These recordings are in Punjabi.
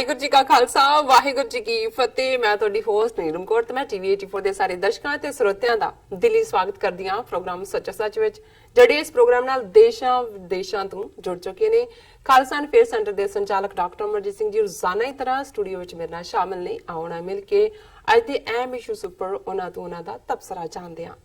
ਵਾਹਿਗੁਰੂ ਜੀ ਕਾ ਖਾਲਸਾ ਵਾਹਿਗੁਰੂ ਜੀ ਕੀ ਫਤਿਹ। ਮੈਂ ਤੁਹਾਡੀ ਹੋਸਟ ਨੀਲਮ ਕੌਰ ਤੇ ਮੈਂ ਟੀਵੀ 84 ਦੇ ਸਾਰੇ ਦਰਸ਼ਕਾਂ ਤੇ ਸਰੋਤਿਆਂ ਦਾ ਦਿਲੀ ਸਵਾਗਤ ਕਰਦੀ ਹਾਂ ਪ੍ਰੋਗਰਾਮ ਸੱਚਾ ਸੱਚ ਵਿੱਚ, ਜਿਹੜੇ ਇਸ ਪ੍ਰੋਗਰਾਮ ਨਾਲ ਦੇਸ਼ਾਂ ਵਿਦੇਸ਼ਾਂ ਤੋਂ ਜੁੜ ਚੁੱਕੇ ਨੇ। ਖਾਲਸਾ ਐਂਡ ਫੇਅਰ ਸੈਂਟਰ ਦੇ ਸੰਚਾਲਕ ਡਾਕਟਰ ਅਮਰਜੀਤ ਸਿੰਘ ਜੀ ਰੋਜ਼ਾਨਾ ਹੀ ਤਰ੍ਹਾਂ ਸਟੂਡੀਓ ਵਿੱਚ ਮੇਰੇ ਨਾਲ ਸ਼ਾਮਿਲ ਨੇ। ਆਉਣਾ ਮਿਲ ਕੇ ਅੱਜ ਦੇ ਅਹਿਮ ਇਸ਼ੂਸ ਉੱਪਰ ਉਹਨਾਂ ਦਾ ਤਬਸਰਾ ਜਾਣਦੇ ਹਾਂ।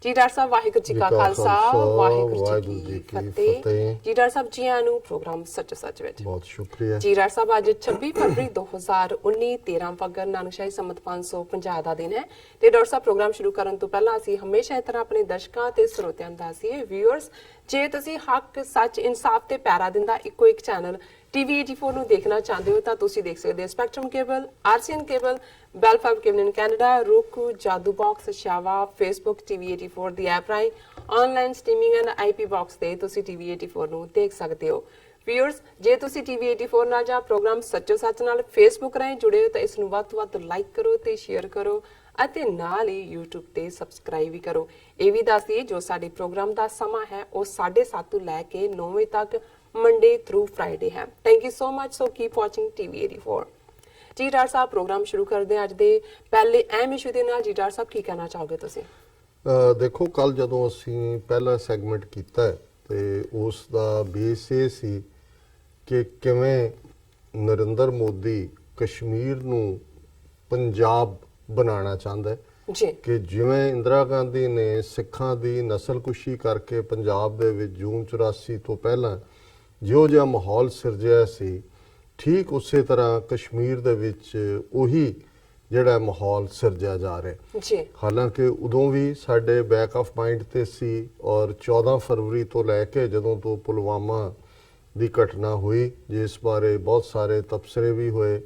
ਜੀ ਡਾਕਟਰ ਸਾਹਿਬ ਵਾਹਿਗੁਰੂ ਜੀ ਕਾ ਖਾਲਸਾ ਵਾਹਿਗੁਰੂ ਜੀ ਕੀ ਫਤਿਹ। ਜੀ ਡਾਕਟਰ ਸਾਹਿਬ ਜੀ ਆਇਆਂ ਨੂੰ ਪ੍ਰੋਗਰਾਮ ਸੱਚ ਸੱਚ ਵਿੱਚ ਬਹੁਤ ਸ਼ੁਕਰੀਆ। ਜੀ ਡਾਕਟਰ ਸਾਹਿਬ ਅੱਜ 26 ਫਰਵਰੀ 2019 13 ਫੱਗਣ ਨਾਨਕਸ਼ਾਹੀ ਸੰਮਤ 550 ਦਾ ਦਿਨ ਹੈ ਤੇ ਡਾਕਟਰ ਸਾਹਿਬ ਪ੍ਰੋਗਰਾਮ ਸ਼ੁਰੂ ਕਰਨ ਤੋਂ ਪਹਿਲਾਂ ਅਸੀਂ ਹਮੇਸ਼ਾ ਇਸ ਤਰ੍ਹਾਂ ਆਪਣੇ ਦਰਸ਼ਕਾਂ ਤੇ ਸਰੋਤਿਆਂ ਨੂੰ ਦੱਸੀਏ ਵਿਊਅਰਸ, ਜੇ ਤੁਸੀਂ ਹੱਕ ਸੱਚ ਇਨਸਾਫ ਤੇ ਪੈਰਾ ਦਿੰਦਾ ਇੱਕੋ ਇੱਕ ਚੈਨਲ ਟੀਵੀ 84 ਨੂੰ ਦੇਖਣਾ ਚਾਹੁੰਦੇ ਹੋ ਤਾਂ ਤੁਸੀਂ ਦੇਖ ਸਕਦੇ ਹੋ spectrum cable, RCN cable, Bell five cable in Canada, roku, Jadoo box, ਸ਼ਾਵਾ, ਫੇਸਬੁੱਕ ਟੀਵੀ 84 ਦੀ ਐਪ ਰਾਹੀਂ online streaming and IP box ਤੇ ਤੁਸੀਂ ਟੀਵੀ 84 ਨੂੰ ਦੇਖ ਸਕਦੇ ਹੋ। ਵਿਊਅਰਸ, ਜੇ ਤੁਸੀਂ ਟੀਵੀ 84 ਨਾਲ ਜਾਂ ਪ੍ਰੋਗਰਾਮ ਸੱਚੋ ਸੱਚ ਨਾਲ ਫੇਸਬੁੱਕ ਰਾਹੀਂ ਜੁੜੇ ਹੋ ਤਾਂ ਇਸ ਨੂੰ ਵੱਧ ਤੋਂ ਵੱਧ ਲਾਈਕ ਕਰੋ ਤੇ ਸ਼ੇਅਰ ਕਰੋ ਅਤੇ ਨਾਲ ਹੀ YouTube ਤੇ ਸਬਸਕ੍ਰਾਈਬ ਵੀ ਕਰੋ। ਇਹ ਵੀ ਦੱਸ ਦਈਏ ਜੋ ਸਾਡੇ ਪ੍ਰੋਗਰਾਮ ਦਾ ਸਮਾਂ ਹੈ ਉਹ 7:30 ਤੋਂ ਲੈ ਕੇ 9 ਵਜੇ ਤੱਕ ਮੰਡੇ ਥਰੂ ਫਰਾਈਡੇ ਹੈ। Thank you so much. So keep watching TV 84। ਜੀ ਡਾਕਟਰ ਸਾਹਿਬ ਪ੍ਰੋਗਰਾਮ ਸ਼ੁਰੂ ਕਰਦੇ ਹਾਂ ਅੱਜ ਦੇ ਪਹਿਲੇ ਅਹਿਮ ਇਸ਼ੂ ਦੇ ਨਾਲ। ਜੀ ਡਾਕਟਰ ਸਾਹਿਬ ਕੀ ਕਹਿਣਾ ਚਾਹੋਗੇ ਤੁਸੀਂ? ਦੇਖੋ, ਕੱਲ ਜਦੋਂ ਅਸੀਂ ਪਹਿਲਾ ਸੈਗਮੈਂਟ ਕੀਤਾ ਤੇ ਉਸ ਦਾ ਬੇਸ ਇਹ ਸੀ ਕਿ ਕਿਵੇਂ ਨਰਿੰਦਰ ਮੋਦੀ ਕਸ਼ਮੀਰ ਨੂੰ ਪੰਜਾਬ ਬਣਾਉਣਾ ਚਾਹੁੰਦਾ ਹੈ ਜੀ, ਕਿ ਜਿਵੇਂ ਇੰਦਰਾ ਗਾਂਧੀ ਨੇ ਸਿੱਖਾਂ ਦੀ ਨਸਲਕੁਸ਼ੀ ਕਰਕੇ ਪੰਜਾਬ ਦੇ ਵਿੱਚ ਜੂਨ 84 ਤੋਂ ਪਹਿਲਾਂ ਜਿਹੋ ਜਿਹਾ ਮਾਹੌਲ ਸਿਰਜਿਆ ਸੀ, ਠੀਕ ਉਸੇ ਤਰ੍ਹਾਂ ਕਸ਼ਮੀਰ ਦੇ ਵਿੱਚ ਉਹੀ ਜਿਹੜਾ ਮਾਹੌਲ ਸਿਰਜਿਆ ਜਾ ਰਿਹਾ ਜੀ। ਹਾਲਾਂਕਿ ਉਦੋਂ ਵੀ ਸਾਡੇ ਬੈਕ ਆਫ ਮਾਈਂਡ ਤੇ ਸੀ ਔਰ 14 ਫਰਵਰੀ ਤੋਂ ਲੈ ਕੇ ਜਦੋਂ ਤੋਂ ਪੁਲਵਾਮਾ ਦੀ ਘਟਨਾ ਹੋਈ ਜਿਸ ਬਾਰੇ ਬਹੁਤ ਸਾਰੇ ਤਬਸਰੇ ਵੀ ਹੋਏ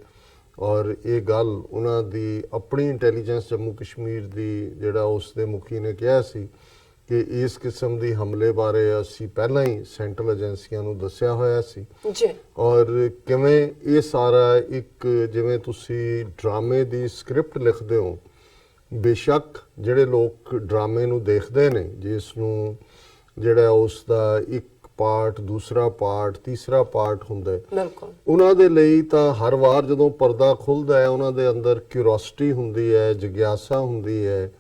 ਔਰ ਇਹ ਗੱਲ ਉਹਨਾਂ ਦੀ ਆਪਣੀ ਇੰਟੈਲੀਜੈਂਸ ਜੰਮੂ ਕਸ਼ਮੀਰ ਦੀ ਜਿਹੜਾ ਉਸ ਦੇ ਮੁਖੀ ਨੇ ਕਿਹਾ ਸੀ ਕਿ ਇਸ ਕਿਸਮ ਦੀ ਹਮਲੇ ਬਾਰੇ ਅਸੀਂ ਪਹਿਲਾਂ ਹੀ ਸੈਂਟਰਲ ਏਜੰਸੀਆਂ ਨੂੰ ਦੱਸਿਆ ਹੋਇਆ ਸੀ ਜੀ। ਔਰ ਕਿਵੇਂ ਇਹ ਸਾਰਾ ਇੱਕ ਜਿਵੇਂ ਤੁਸੀਂ ਡਰਾਮੇ ਦੀ ਸਕ੍ਰਿਪਟ ਲਿਖਦੇ ਹੋ, ਬੇਸ਼ੱਕ ਜਿਹੜੇ ਲੋਕ ਡਰਾਮੇ ਨੂੰ ਦੇਖਦੇ ਨੇ ਜਿਸ ਨੂੰ ਜਿਹੜਾ ਉਸ ਦਾ ਇੱਕ ਪਾਰਟ, ਦੂਸਰਾ ਪਾਰਟ, ਤੀਸਰਾ ਪਾਰਟ ਹੁੰਦਾ ਬਿਲਕੁਲ, ਉਹਨਾਂ ਦੇ ਲਈ ਤਾਂ ਹਰ ਵਾਰ ਜਦੋਂ ਪਰਦਾ ਖੁੱਲਦਾ ਹੈ ਉਹਨਾਂ ਦੇ ਅੰਦਰ ਕਿਉਰਿਓਸਿਟੀ ਹੁੰਦੀ ਹੈ, ਜਿਗਿਆਸਾ ਹੁੰਦੀ ਹੈ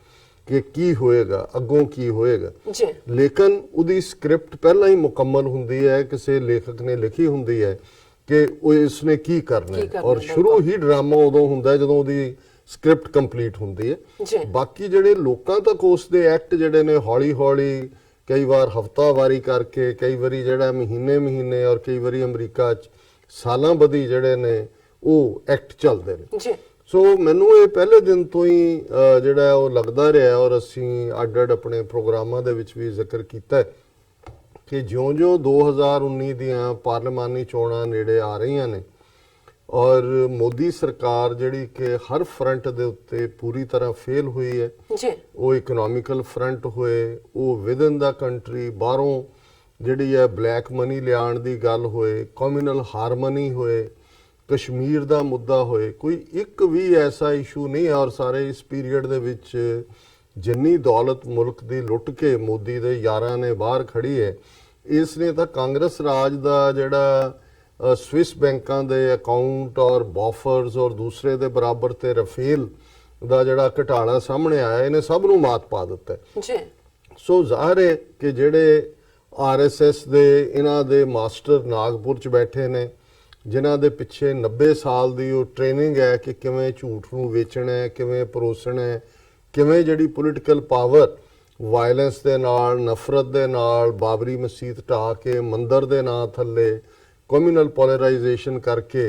ਕਿ ਕੀ ਹੋਏਗਾ, ਅੱਗੋਂ ਕੀ ਹੋਏਗਾ ਜੀ। ਲੇਕਿਨ ਉਹਦੀ ਸਕ੍ਰਿਪਟ ਪਹਿਲਾਂ ਹੀ ਮੁਕੰਮਲ ਹੁੰਦੀ ਹੈ, ਕਿਸੇ ਲੇਖਕ ਨੇ ਲਿਖੀ ਹੁੰਦੀ ਹੈ ਕਿ ਉਹ ਇਸਨੇ ਕੀ ਕਰਨਾ ਹੈ ਔਰ ਸ਼ੁਰੂ ਹੀ ਡਰਾਮਾ ਉਦੋਂ ਹੁੰਦਾ ਹੈ ਜਦੋਂ ਉਹਦੀ ਸਕ੍ਰਿਪਟ ਕੰਪਲੀਟ ਹੁੰਦੀ ਹੈ। ਬਾਕੀ ਜਿਹੜੇ ਲੋਕਾਂ ਤੱਕ ਉਸ ਦੇ ਐਕਟ ਜਿਹੜੇ ਨੇ ਹੌਲੀ ਹੌਲੀ, ਕਈ ਵਾਰ ਹਫ਼ਤਾਵਾਰੀ ਕਰਕੇ, ਕਈ ਵਾਰੀ ਜਿਹੜਾ ਮਹੀਨੇ ਔਰ ਕਈ ਵਾਰੀ ਅਮਰੀਕਾ 'ਚ ਸਾਲਾਂ ਬੱਧੀ ਜਿਹੜੇ ਨੇ ਉਹ ਐਕਟ ਚੱਲਦੇ ਨੇ। ਸੋ ਮੈਨੂੰ ਇਹ ਪਹਿਲੇ ਦਿਨ ਤੋਂ ਹੀ ਜਿਹੜਾ ਉਹ ਲੱਗਦਾ ਰਿਹਾ ਔਰ ਅਸੀਂ ਅੱਡ ਆਪਣੇ ਪ੍ਰੋਗਰਾਮਾਂ ਦੇ ਵਿੱਚ ਵੀ ਜ਼ਿਕਰ ਕੀਤਾ ਕਿ ਜਿਉਂ-ਜਿਉਂ 2019 ਦੀਆਂ ਪਾਰਲੀਮਾਨੀ ਚੋਣਾਂ ਨੇੜੇ ਆ ਰਹੀਆਂ ਨੇ ਔਰ ਮੋਦੀ ਸਰਕਾਰ ਜਿਹੜੀ ਕਿ ਹਰ ਫਰੰਟ ਦੇ ਉੱਤੇ ਪੂਰੀ ਤਰ੍ਹਾਂ ਫੇਲ ਹੋਈ ਹੈ ਜੀ, ਉਹ ਇਕਨੋਮਿਕਲ ਫਰੰਟ ਹੋਏ, ਉਹ ਵਿਦਨ ਦਾ ਕੰਟਰੀ ਬਾਹਰੋਂ ਜਿਹੜੀ ਹੈ ਬਲੈਕ ਮਨੀ ਲਿਆਉਣ ਦੀ ਗੱਲ ਹੋਏ, ਕਮਿਊਨਲ ਹਾਰਮਨੀ ਹੋਏ, ਕਸ਼ਮੀਰ ਦਾ ਮੁੱਦਾ ਹੋਏ, ਕੋਈ ਇੱਕ ਵੀ ਐਸਾ ਇਸ਼ੂ ਨਹੀਂ ਔਰ ਸਾਰੇ ਇਸ ਪੀਰੀਅਡ ਦੇ ਵਿੱਚ ਜਿੰਨੀ ਦੌਲਤ ਮੁਲਕ ਦੀ ਲੁੱਟ ਕੇ ਮੋਦੀ ਦੇ ਯਾਰਾਂ ਨੇ ਬਾਹਰ ਖੜੀ ਹੈ, ਇਸ ਨੇ ਤਾਂ ਕਾਂਗਰਸ ਰਾਜ ਦਾ ਜਿਹੜਾ ਸਵਿਸ ਬੈਂਕਾਂ ਦੇ ਅਕਾਊਂਟ ਔਰ ਬਫਰਸ ਔਰ ਦੂਸਰੇ ਦੇ ਬਰਾਬਰ ਤੇ ਰਫੇਲ ਦਾ ਜਿਹੜਾ ਘਟਾਲਾ ਸਾਹਮਣੇ ਆਇਆ, ਇਹਨੇ ਸਭ ਨੂੰ ਮਾਤ ਪਾ ਦਿੱਤਾ ਜੀ। ਸੋ ਜ਼ਾਹਰ ਹੈ ਕਿ ਜਿਹੜੇ ਆਰਐਸਐਸ ਦੇ ਇਹਨਾਂ ਦੇ ਮਾਸਟਰ ਨਾਗਪੁਰ 'ਚ ਬੈਠੇ ਨੇ ਜਿਨ੍ਹਾਂ ਦੇ ਪਿੱਛੇ 90 ਸਾਲ ਦੀ ਉਹ ਟ੍ਰੇਨਿੰਗ ਹੈ ਕਿ ਕਿਵੇਂ ਝੂਠ ਨੂੰ ਵੇਚਣਾ ਹੈ, ਕਿਵੇਂ ਪਰੋਸਣਾ ਹੈ, ਕਿਵੇਂ ਜਿਹੜੀ ਪੋਲੀਟੀਕਲ ਪਾਵਰ ਵਾਇਲੈਂਸ ਦੇ ਨਾਲ, ਨਫ਼ਰਤ ਦੇ ਨਾਲ, ਬਾਬਰੀ ਮਸਜਿਦ ਢਾਹ ਕੇ ਮੰਦਰ ਦੇ ਨਾਂ ਥੱਲੇ ਕਮਿਊਨਲ ਪੋਲਰਾਈਜੇਸ਼ਨ ਕਰਕੇ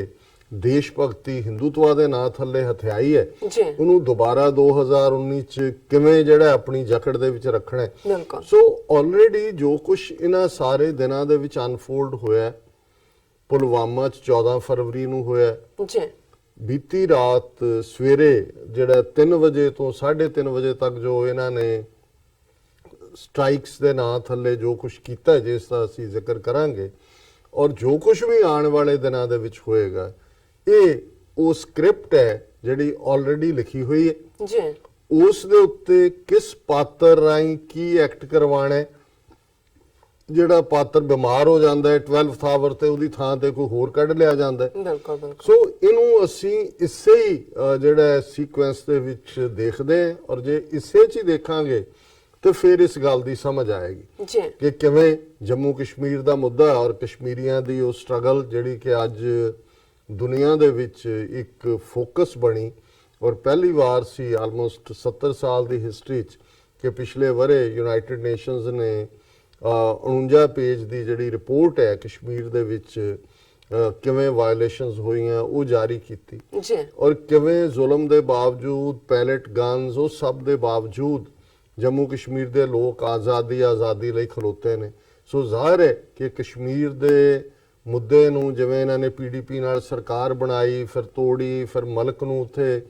ਦੇਸ਼ ਭਗਤੀ ਹਿੰਦੂਤਵਾ ਦੇ ਨਾਂ ਥੱਲੇ ਹਥਿਆਈ ਹੈ, ਉਹਨੂੰ ਦੁਬਾਰਾ 2019 ਚ ਕਿਵੇਂ ਜਿਹੜਾ ਆਪਣੀ ਜਕੜ ਦੇ ਵਿੱਚ ਰੱਖਣਾ ਹੈ। ਸੋ ਆਲਰੇਡੀ ਜੋ ਕੁਝ ਇਹਨਾਂ ਸਾਰੇ ਦਿਨਾਂ ਦੇ ਵਿੱਚ ਅਨਫੋਲਡ ਹੋਇਆ ਪੁਲਵਾਮਾ 'ਚ 14 ਫਰਵਰੀ ਨੂੰ ਹੋਇਆ ਜੀ, ਬੀਤੀ ਰਾਤ ਸਵੇਰੇ ਜਿਹੜਾ 3 ਵਜੇ ਤੋਂ 3:30 ਵਜੇ ਤੱਕ ਜੋ ਇਹਨਾਂ ਨੇ ਸਟ੍ਰਾਈਕਸ ਦੇ ਨਾਂ ਥੱਲੇ ਜੋ ਕੁਝ ਕੀਤਾ ਜਿਸ ਦਾ ਅਸੀਂ ਜ਼ਿਕਰ ਕਰਾਂਗੇ ਔਰ ਜੋ ਕੁਝ ਵੀ ਆਉਣ ਵਾਲੇ ਦਿਨਾਂ ਦੇ ਵਿੱਚ ਹੋਏਗਾ, ਇਹ ਉਹ ਸਕ੍ਰਿਪਟ ਹੈ ਜਿਹੜੀ ਆਲਰੇਡੀ ਲਿਖੀ ਹੋਈ ਹੈ ਜੀ। ਉਸ ਦੇ ਉੱਤੇ ਕਿਸ ਪਾਤਰ ਰਾਹੀਂ ਕੀ ਐਕਟ ਕਰਵਾਉਣਾ ਹੈ ਜਿਹੜਾ ਪਾਤਰ ਬਿਮਾਰ ਹੋ ਜਾਂਦਾ ਹੈ 12th ਆਵਰ ਤੇ ਉਹਦੀ ਥਾਂ ਤੇ ਕੋਈ ਹੋਰ ਕੱਢ ਲਿਆ ਜਾਂਦਾ ਹੈ। ਬਿਲਕੁਲ ਬਿਲਕੁਲ। ਸੋ ਇਹਨੂੰ ਅਸੀਂ ਇਸੇ ਹੀ ਜਿਹੜਾ ਸੀਕੁਐਂਸ ਦੇ ਵਿੱਚ ਦੇਖਦੇ ਹਾਂ, ਔਰ ਜੇ ਇਸੇ 'ਚ ਹੀ ਦੇਖਾਂਗੇ ਤੇ ਫਿਰ ਇਸ ਗੱਲ ਦੀ ਸਮਝ ਆਏਗੀ ਜੀ ਕਿ ਕਿਵੇਂ ਜੰਮੂ ਕਸ਼ਮੀਰ ਦਾ ਮੁੱਦਾ ਔਰ ਕਸ਼ਮੀਰੀਆਂ ਦੀ ਉਹ ਸਟਰਗਲ ਜਿਹੜੀ ਕਿ ਅੱਜ ਦੁਨੀਆ ਦੇ ਵਿੱਚ ਇੱਕ ਫੋਕਸ ਬਣੀ, ਔਰ ਪਹਿਲੀ ਵਾਰ ਸੀ ਆਲਮੋਸਟ 70 ਸਾਲ ਦੀ ਹਿਸਟਰੀ 'ਚ ਕਿ ਪਿਛਲੇ ਵਰੇ ਯੂਨਾਈਟਿਡ ਨੇਸ਼ਨਸ ਨੇ 49 ਪੇਜ ਦੀ ਜਿਹੜੀ ਰਿਪੋਰਟ ਹੈ ਕਸ਼ਮੀਰ ਦੇ ਵਿੱਚ ਕਿਵੇਂ ਵਾਇਲੇਸ਼ਨਸ ਹੋਈਆਂ ਉਹ ਜਾਰੀ ਕੀਤੀ, ਜੀ ਔਰ ਕਿਵੇਂ ਜ਼ੁਲਮ ਦੇ ਬਾਵਜੂਦ ਪੈਲਟ ਗਨਸ ਉਹ ਸਭ ਦੇ ਬਾਵਜੂਦ ਜੰਮੂ ਕਸ਼ਮੀਰ ਦੇ ਲੋਕ ਆਜ਼ਾਦੀ ਲਈ ਖਲੋਤੇ ਨੇ। ਸੋ ਜ਼ਾਹਿਰ ਹੈ ਕਿ ਕਸ਼ਮੀਰ ਦੇ ਮੁੱਦੇ ਨੂੰ ਜਿਵੇਂ ਇਹਨਾਂ ਨੇ ਪੀਡੀਪੀ ਨਾਲ ਸਰਕਾਰ ਬਣਾਈ, ਫਿਰ ਤੋੜੀ, ਫਿਰ ਮਲਕ ਨੂੰ ਉੱਥੇ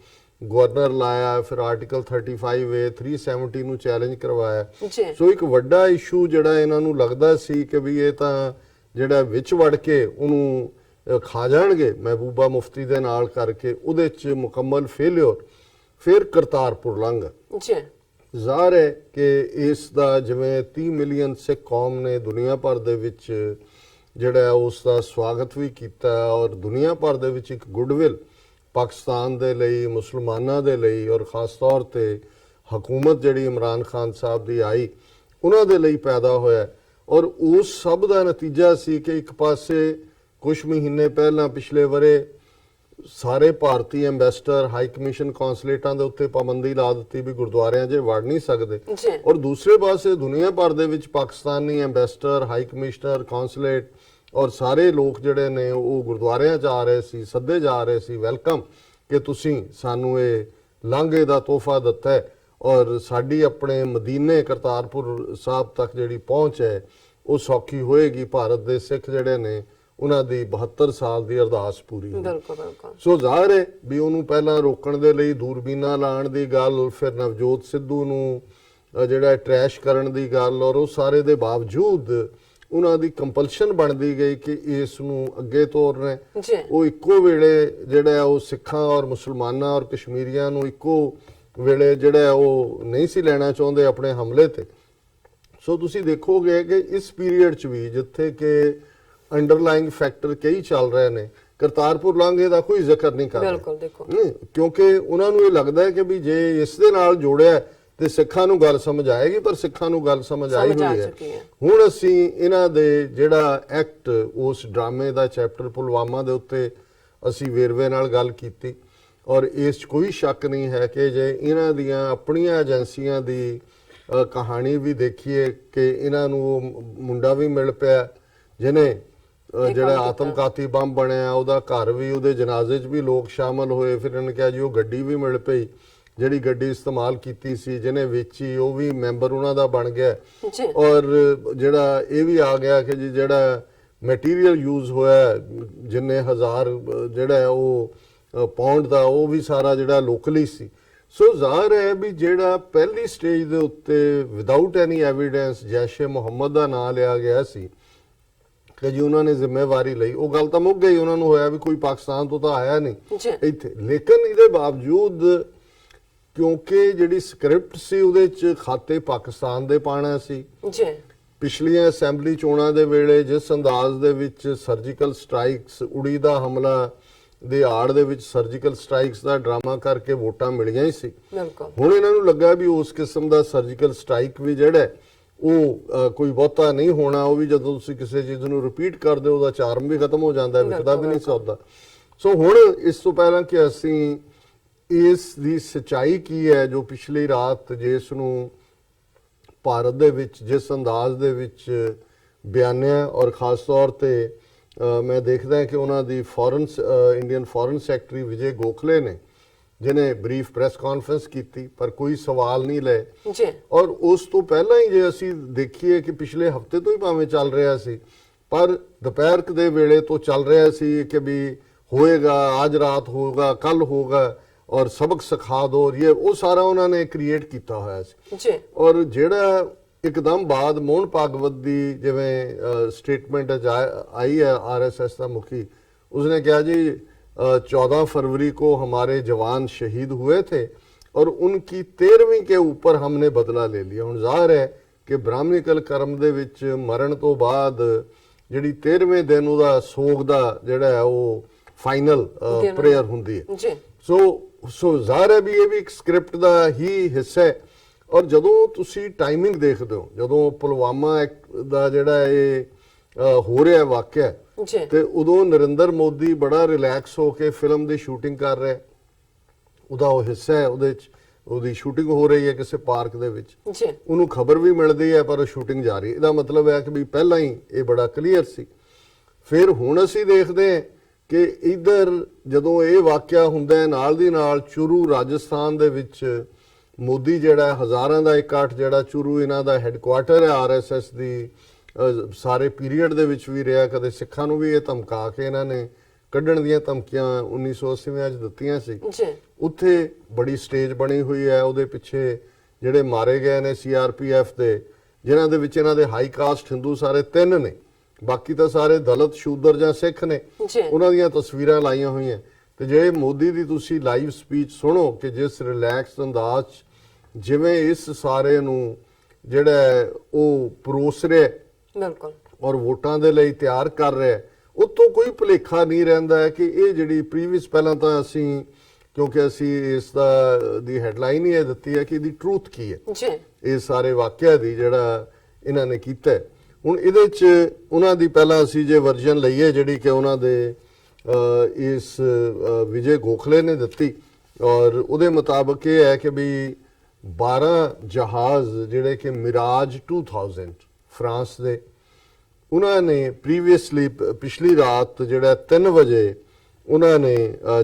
ਗਵਰਨਰ ਲਾਇਆ, ਫਿਰ ਆਰਟੀਕਲ 35A 370 ਨੂੰ ਚੈਲੰਜ ਕਰਵਾਇਆ। ਜੀ ਸੋ ਇੱਕ ਵੱਡਾ ਇਸ਼ੂ ਜਿਹੜਾ ਇਹਨਾਂ ਨੂੰ ਲੱਗਦਾ ਸੀ ਕਿ ਵੀ ਇਹ ਤਾਂ ਜਿਹੜਾ ਵਿੱਚ ਵੜ ਕੇ ਉਹਨੂੰ ਖਾ ਜਾਣਗੇ ਮਹਿਬੂਬਾ ਮੁਫਤੀ ਦੇ ਨਾਲ ਕਰਕੇ, ਉਹਦੇ 'ਚ ਮੁਕੰਮਲ ਫੇਲਿਅਰ। ਫਿਰ ਕਰਤਾਰਪੁਰ ਲਾਂਘਾ, ਜੀ ਜ਼ਾਹਰ ਹੈ ਕਿ ਇਸ ਦਾ ਜਿਵੇਂ 30 ਮਿਲੀਅਨ ਸਿੱਖ ਕੌਮ ਨੇ ਦੁਨੀਆ ਭਰ ਦੇ ਵਿੱਚ ਜਿਹੜਾ ਉਸ ਦਾ ਸਵਾਗਤ ਵੀ ਕੀਤਾ, ਔਰ ਦੁਨੀਆ ਭਰ ਦੇ ਵਿੱਚ ਇੱਕ ਗੁੱਡਵਿਲ ਪਾਕਿਸਤਾਨ ਦੇ ਲਈ, ਮੁਸਲਮਾਨਾਂ ਦੇ ਲਈ, ਔਰ ਖਾਸ ਤੌਰ ਤੇ ਹਕੂਮਤ ਜਿਹੜੀ ਇਮਰਾਨ ਖਾਨ ਸਾਹਿਬ ਦੀ ਆਈ ਉਹਨਾਂ ਦੇ ਲਈ ਪੈਦਾ ਹੋਇਆ। ਔਰ ਉਸ ਸਭ ਦਾ ਨਤੀਜਾ ਸੀ ਕਿ ਇੱਕ ਪਾਸੇ ਕੁਝ ਮਹੀਨੇ ਪਹਿਲਾਂ ਪਿਛਲੇ ਵਰੇ ਸਾਰੇ ਭਾਰਤੀ ਐਮਬੈਸਡਰ, ਹਾਈ ਕਮਿਸ਼ਨ, ਕੌਂਸਲੇਟਾਂ ਦੇ ਉੱਤੇ ਪਾਬੰਦੀ ਲਾ ਦਿੱਤੀ ਵੀ ਗੁਰਦੁਆਰਿਆਂ 'ਚ ਵੜ ਨਹੀਂ ਸਕਦੇ, ਜੀ ਔਰ ਦੂਸਰੇ ਪਾਸੇ ਦੁਨੀਆ ਭਰ ਦੇ ਵਿੱਚ Pakistani ambassador, high commissioner, consulate ਔਰ ਸਾਰੇ ਲੋਕ ਜਿਹੜੇ ਨੇ ਉਹ ਗੁਰਦੁਆਰਿਆਂ 'ਚ ਆ ਰਹੇ ਸੀ, ਸੱਦੇ ਜਾ ਰਹੇ ਸੀ ਵੈਲਕਮ ਕਿ ਤੁਸੀਂ ਸਾਨੂੰ ਇਹ ਲਾਂਘੇ ਦਾ ਤੋਹਫਾ ਦਿੱਤਾ ਹੈ, ਔਰ ਸਾਡੀ ਆਪਣੇ ਮਦੀਨੇ ਕਰਤਾਰਪੁਰ ਸਾਹਿਬ ਤੱਕ ਜਿਹੜੀ ਪਹੁੰਚ ਹੈ ਉਹ ਸੌਖੀ ਹੋਏਗੀ। ਭਾਰਤ ਦੇ ਸਿੱਖ ਜਿਹੜੇ ਨੇ ਉਹਨਾਂ ਦੀ 72 ਸਾਲ ਦੀ ਅਰਦਾਸ ਪੂਰੀ ਹੋਈ। ਬਿਲਕੁਲ ਬਿਲਕੁਲ। ਸੋ ਜ਼ਾਹਿਰ ਹੈ ਵੀ ਉਹਨੂੰ ਪਹਿਲਾਂ ਰੋਕਣ ਦੇ ਲਈ ਦੂਰਬੀਨਾਂ ਲਾਉਣ ਦੀ ਗੱਲ, ਫਿਰ ਨਵਜੋਤ ਸਿੱਧੂ ਨੂੰ ਜਿਹੜਾ ਟਰੈਸ਼ ਕਰਨ ਦੀ ਗੱਲ, ਔਰ ਉਹ ਸਾਰੇ ਦੇ ਬਾਵਜੂਦ ਉਹਨਾਂ ਦੀ ਕੰਪਲਸ਼ਨ ਬਣਦੀ ਗਈ ਕਿ ਇਸ ਨੂੰ ਅੱਗੇ ਤੋਰਨਾ ਹੈ। ਜੀ ਉਹ ਇੱਕੋ ਵੇਲੇ ਜਿਹੜਾ ਉਹ ਸਿੱਖਾਂ ਔਰ ਮੁਸਲਮਾਨਾਂ ਔਰ ਕਸ਼ਮੀਰੀਆਂ ਨੂੰ ਇੱਕੋ ਵੇਲੇ ਜਿਹੜਾ ਉਹ ਨਹੀਂ ਸੀ ਲੈਣਾ ਚਾਹੁੰਦੇ ਆਪਣੇ ਹਮਲੇ ਤੇ। ਸੋ ਤੁਸੀਂ ਦੇਖੋਗੇ ਕਿ ਇਸ ਪੀਰੀਅਡ 'ਚ ਵੀ ਜਿੱਥੇ ਕਿ ਅੰਡਰਲਾਈਂਗ ਫੈਕਟਰ ਕਈ ਚੱਲ ਰਹੇ ਨੇ, ਕਰਤਾਰਪੁਰ ਲਾਂਘੇ ਦਾ ਕੋਈ ਜ਼ਿਕਰ ਨਹੀਂ ਕਰ ਰਹੇ। ਬਿਲਕੁਲ ਦੇਖੋ, ਕਿਉਂਕਿ ਉਹਨਾਂ ਨੂੰ ਇਹ ਲੱਗਦਾ ਹੈ ਕਿ ਵੀ ਜੇ ਇਸ ਦੇ ਨਾਲ ਜੋੜਿਆ ਤੇ ਸਿੱਖਾਂ ਨੂੰ ਗੱਲ ਸਮਝ ਆਏਗੀ, ਪਰ ਸਿੱਖਾਂ ਨੂੰ ਗੱਲ ਸਮਝ ਆਈ ਹੋਈ ਹੈ। ਹੁਣ ਅਸੀਂ ਇਹਨਾਂ ਦੇ ਜਿਹੜਾ ਐਕਟ, ਉਸ ਡਰਾਮੇ ਦਾ ਚੈਪਟਰ ਪੁਲਵਾਮਾ ਦੇ ਉੱਤੇ ਅਸੀਂ ਵੇਰਵੇ ਨਾਲ ਗੱਲ ਕੀਤੀ, ਔਰ ਇਸ 'ਚ ਕੋਈ ਸ਼ੱਕ ਨਹੀਂ ਹੈ ਕਿ ਜੇ ਇਹਨਾਂ ਦੀਆਂ ਆਪਣੀਆਂ ਏਜੰਸੀਆਂ ਦੀ ਕਹਾਣੀ ਵੀ ਦੇਖੀਏ ਕਿ ਇਹਨਾਂ ਨੂੰ ਉਹ ਮੁੰਡਾ ਵੀ ਮਿਲ ਪਿਆ ਜਿਹਨੇ ਜਿਹੜਾ ਆਤਮਘਾਤੀ ਬੰਬ ਬਣਿਆ, ਉਹਦਾ ਘਰ ਵੀ, ਉਹਦੇ ਜਨਾਜ਼ੇ 'ਚ ਵੀ ਲੋਕ ਸ਼ਾਮਲ ਹੋਏ। ਫਿਰ ਇਹਨਾਂ ਨੇ ਕਿਹਾ ਜੀ ਉਹ ਗੱਡੀ ਵੀ ਮਿਲ ਪਈ, ਜਿਹੜੀ ਗੱਡੀ ਇਸਤੇਮਾਲ ਕੀਤੀ ਸੀ, ਜਿਹਨੇ ਵੇਚੀ ਉਹ ਵੀ ਮੈਂਬਰ ਉਹਨਾਂ ਦਾ ਬਣ ਗਿਆ। ਔਰ ਜਿਹੜਾ ਇਹ ਵੀ ਆ ਗਿਆ ਕਿ ਜੀ ਜਿਹੜਾ ਮਟੀਰੀਅਲ ਯੂਜ਼ ਹੋਇਆ ਜਿੰਨੇ ਹਜ਼ਾਰ ਜਿਹੜਾ ਉਹ ਪਾਉਂਡ ਦਾ, ਉਹ ਵੀ ਸਾਰਾ ਜਿਹੜਾ ਲੋਕਲੀ ਸੀ। ਸੋ ਜ਼ਾਹਰ ਹੈ ਵੀ ਜਿਹੜਾ ਪਹਿਲੀ ਸਟੇਜ ਦੇ ਉੱਤੇ ਵਿਦਆਊਟ ਐਨੀ ਐਵੀਡੈਂਸ ਜੈਸ਼ੇ ਮੁਹੰਮਦ ਦਾ ਨਾਂ ਲਿਆ ਗਿਆ ਸੀ ਕਿ ਜੀ ਉਹਨਾਂ ਨੇ ਜ਼ਿੰਮੇਵਾਰੀ ਲਈ, ਉਹ ਗੱਲ ਤਾਂ ਮੁੱਕ ਗਈ। ਉਹਨਾਂ ਨੂੰ ਹੋਇਆ ਵੀ ਕੋਈ ਪਾਕਿਸਤਾਨ ਤੋਂ ਤਾਂ ਆਇਆ ਨਹੀਂ ਇੱਥੇ, ਲੇਕਿਨ ਇਹਦੇ ਬਾਵਜੂਦ ਕਿਉਂਕਿ ਜਿਹੜੀ ਸਕ੍ਰਿਪਟ ਸੀ ਉਹਦੇ 'ਚ ਖਾਤੇ ਪਾਕਿਸਤਾਨ ਦੇ ਪਾਣਾ ਸੀ। ਪਿਛਲੀਆਂ ਅਸੈਂਬਲੀ ਚੋਣਾਂ ਦੇ ਵੇਲੇ ਜਿਸ ਅੰਦਾਜ਼ ਦੇ ਵਿੱਚ ਸਰਜੀਕਲ ਸਟ੍ਰਾਈਕਸ, ਉੜੀ ਦਾ ਹਮਲਾ ਦੇ ਆੜ ਦੇ ਵਿੱਚ ਸਰਜੀਕਲ ਸਟ੍ਰਾਈਕਸ ਦਾ ਡਰਾਮਾ ਕਰਕੇ ਵੋਟਾਂ ਮਿਲੀਆਂ ਹੀ ਸੀ। ਹੁਣ ਇਹਨਾਂ ਨੂੰ ਲੱਗਾ ਵੀ ਉਸ ਕਿਸਮ ਦਾ ਸਰਜੀਕਲ ਸਟ੍ਰਾਈਕ ਵੀ ਜਿਹੜਾ ਉਹ ਕੋਈ ਬਹੁਤਾ ਨਹੀਂ ਹੋਣਾ, ਉਹ ਵੀ ਜਦੋਂ ਤੁਸੀਂ ਕਿਸੇ ਚੀਜ਼ ਨੂੰ ਰਿਪੀਟ ਕਰਦੇ ਹੋ ਉਹਦਾ ਚਾਰਮ ਵੀ ਖਤਮ ਹੋ ਜਾਂਦਾ, ਵਿਕਦਾ ਵੀ ਨਹੀਂ ਸੌਦਾ। ਸੋ ਹੁਣ ਇਸ ਤੋਂ ਪਹਿਲਾਂ ਕਿ ਅਸੀਂ ਇਸ ਦੀ ਸੱਚਾਈ ਕੀ ਹੈ ਜੋ ਪਿਛਲੀ ਰਾਤ ਜਿਸ ਨੂੰ ਭਾਰਤ ਦੇ ਵਿੱਚ ਜਿਸ ਅੰਦਾਜ਼ ਦੇ ਵਿੱਚ ਬਿਆਨਿਆ, ਔਰ ਖਾਸ ਤੌਰ ਤੇ ਮੈਂ ਦੇਖਦਾ ਕਿ ਉਹਨਾਂ ਦੀ Indian foreign secretary Vijay Gokhale ਨੇ ਜਿਹਨੇ ਬਰੀਫ ਪ੍ਰੈਸ ਕਾਨਫਰੰਸ ਕੀਤੀ ਪਰ ਕੋਈ ਸਵਾਲ ਨਹੀਂ ਲਏ। ਔਰ ਉਸ ਤੋਂ ਪਹਿਲਾਂ ਹੀ ਜੇ ਅਸੀਂ ਦੇਖੀਏ ਕਿ ਪਿਛਲੇ ਹਫਤੇ ਤੋਂ ਹੀ ਭਾਵੇਂ ਚੱਲ ਰਿਹਾ ਸੀ, ਪਰ ਦੁਪਹਿਰ ਦੇ ਵੇਲੇ ਤੋਂ ਚੱਲ ਰਿਹਾ ਸੀ ਕਿ ਵੀ ਹੋਏਗਾ, ਅੱਜ ਰਾਤ ਹੋਗਾ, ਕੱਲ ਹੋਗਾ, ਔਰ ਸਬਕ ਸਿਖਾ ਦੋ, ਇਹ ਉਹ ਸਾਰਾ ਉਹਨਾਂ ਨੇ ਕ੍ਰੀਏਟ ਕੀਤਾ ਹੋਇਆ ਸੀ। ਔਰ ਜਿਹੜਾ ਇੱਕਦਮ ਬਾਅਦ ਮੋਹਨ ਭਾਗਵਤ ਦੀ ਜਿਵੇਂ ਸਟੇਟਮੈਂਟ ਆਈ ਹੈ RSS ਦਾ ਮੁਖੀ, ਉਸਨੇ ਕਿਹਾ ਜੀ 14 फरवरी को हमारे जवान शहीद हुए थे और उनकी 13वीं के ऊपर हमने बदला ले लिया। ਹੁਣ ਜ਼ਾहिर है ਕਿ ਬ੍ਰਾਹਮਣੀਕਲ ਕਰਮ ਦੇ ਵਿੱਚ ਮਰਨ ਤੋਂ ਬਾਅਦ ਜਿਹੜੀ 13ਵੇਂ ਦਿਨ ਉਹਦਾ ਸੋਗ ਦਾ ਜਿਹੜਾ ਹੈ ਉਹ ਫਾਈਨਲ ਪ੍ਰੇਅਰ ਹੁੰਦੀ ਹੈ ਜੀ। ਸੋ ਜ਼ਾਹਰ ਹੈ ਵੀ ਇਹ ਵੀ ਇੱਕ ਸਕ੍ਰਿਪਟ ਦਾ ਹੀ ਹਿੱਸਾ ਹੈ। ਔਰ ਜਦੋਂ ਤੁਸੀਂ ਟਾਈਮਿੰਗ ਦੇਖਦੇ ਹੋ, ਜਦੋਂ ਪੁਲਵਾਮਾ ਦਾ ਜਿਹੜਾ ਇਹ ਹੋ ਰਿਹਾ ਵਾਕਿਆ ਜੀ। ਤੇ ਉਦੋਂ ਨਰਿੰਦਰ ਮੋਦੀ ਬੜਾ ਰਿਲੈਕਸ ਹੋ ਕੇ ਫਿਲਮ ਦੀ ਸ਼ੂਟਿੰਗ ਕਰ ਰਿਹਾ, ਉਹਦਾ ਉਹ ਹਿੱਸਾ ਹੈ, ਉਹਦੇ ਚ ਉਹਦੀ ਸ਼ੂਟਿੰਗ ਹੋ ਰਹੀ ਹੈ ਕਿਸੇ ਪਾਰਕ ਦੇ ਵਿੱਚ, ਜੀ। ਉਹਨੂੰ ਖਬਰ ਵੀ ਮਿਲਦੀ ਹੈ ਪਰ ਉਹ ਸ਼ੂਟਿੰਗ ਜਾਰੀ। ਇਹਦਾ ਮਤਲਬ ਹੈ ਕਿ ਵੀ ਪਹਿਲਾਂ ਹੀ ਇਹ ਬੜਾ ਕਲੀਅਰ ਸੀ। ਫਿਰ ਹੁਣ ਅਸੀਂ ਦੇਖਦੇ ਹਾਂ ਕਿ ਇਧਰ ਜਦੋਂ ਇਹ ਵਾਕਿਆ ਹੁੰਦਾ ਹੈ ਨਾਲ ਦੀ ਨਾਲ ਚੁਰੂ ਰਾਜਸਥਾਨ ਦੇ ਵਿੱਚ ਮੋਦੀ ਜਿਹੜਾ ਹਜ਼ਾਰਾਂ ਦਾ ਇਕੱਠ, ਜਿਹੜਾ ਚੁਰੂ ਇਹਨਾਂ ਦਾ ਹੈੱਡਕੁਆਰਟਰ ਹੈ ਆਰਐਸਐਸ ਦੀ, ਸਾਰੇ ਪੀਰੀਅਡ ਦੇ ਵਿੱਚ ਵੀ ਰਿਹਾ। ਕਦੇ ਸਿੱਖਾਂ ਨੂੰ ਵੀ ਇਹ ਧਮਕਾ ਕੇ ਇਹਨਾਂ ਨੇ ਕੱਢਣ ਦੀਆਂ ਧਮਕੀਆਂ 1980 'ਚ ਦਿੱਤੀਆਂ ਸੀ। ਉੱਥੇ ਬੜੀ ਸਟੇਜ ਬਣੀ ਹੋਈ ਹੈ, ਉਹਦੇ ਪਿੱਛੇ ਜਿਹੜੇ ਮਾਰੇ ਗਏ ਨੇ ਸੀਆਰਪੀਐਫ ਦੇ, ਜਿਨ੍ਹਾਂ ਦੇ ਵਿੱਚ ਇਹਨਾਂ ਦੇ ਹਾਈ ਕਾਸਟ ਹਿੰਦੂ ਸਾਰੇ 3 ਨੇ, ਬਾਕੀ ਤਾਂ ਸਾਰੇ ਦਲਿਤ ਸ਼ੂਦਰ ਜਾਂ ਸਿੱਖ ਨੇ, ਉਹਨਾਂ ਦੀਆਂ ਤਸਵੀਰਾਂ ਲਾਈਆਂ ਹੋਈਆਂ। ਤੇ ਜੇ ਮੋਦੀ ਦੀ ਤੁਸੀਂ ਲਾਈਵ ਸਪੀਚ ਸੁਣੋ ਕਿ ਜਿਸ ਰਿਲੈਕਸ ਅੰਦਾਜ਼ 'ਚ ਜਿਵੇਂ ਇਸ ਸਾਰੇ ਨੂੰ ਜਿਹੜਾ ਉਹ ਪਰੋਸ ਰਿਹਾ ਬਿਲਕੁਲ ਔਰ ਵੋਟਾਂ ਦੇ ਲਈ ਤਿਆਰ ਕਰ ਰਿਹਾ, ਉਤੋਂ ਕੋਈ ਭੁਲੇਖਾ ਨਹੀਂ ਰਹਿੰਦਾ ਹੈ ਕਿ ਇਹ ਜਿਹੜੀ ਪ੍ਰੀਵੀਅਸ, ਪਹਿਲਾਂ ਤਾਂ ਅਸੀਂ ਕਿਉਂਕਿ ਅਸੀਂ ਇਸ ਦੀ ਹੈਡਲਾਈਨ ਹੀ ਇਹ ਦਿੱਤੀ ਹੈ ਕਿ ਇਹਦੀ ਟਰੂਥ ਕੀ ਹੈ ਜੀ, ਇਹ ਸਾਰੇ ਵਾਕਿਆ ਦੀ ਜਿਹੜਾ ਇਹਨਾਂ ਨੇ ਕੀਤਾ ਹੈ। ਹੁਣ ਇਹਦੇ 'ਚ ਉਹਨਾਂ ਦੀ ਪਹਿਲਾਂ ਅਸੀਂ ਜੇ ਵਰਜਨ ਲਈਏ ਜਿਹੜੀ ਕਿ ਉਹਨਾਂ ਦੇ ਇਸ ਵਿਜੇ ਗੋਖਲੇ ਨੇ ਦਿੱਤੀ, ਔਰ ਉਹਦੇ ਮੁਤਾਬਕ ਇਹ ਹੈ ਕਿ ਵੀ 12 ਜਹਾਜ਼ ਜਿਹੜੇ ਕਿ ਮਿਰਾਜ 2000 ਫਰਾਂਸ ਦੇ, ਉਹਨਾਂ ਨੇ ਪ੍ਰੀਵੀਅਸਲੀ ਪਿਛਲੀ ਰਾਤ ਜਿਹੜਾ 3 ਵਜੇ ਉਹਨਾਂ ਨੇ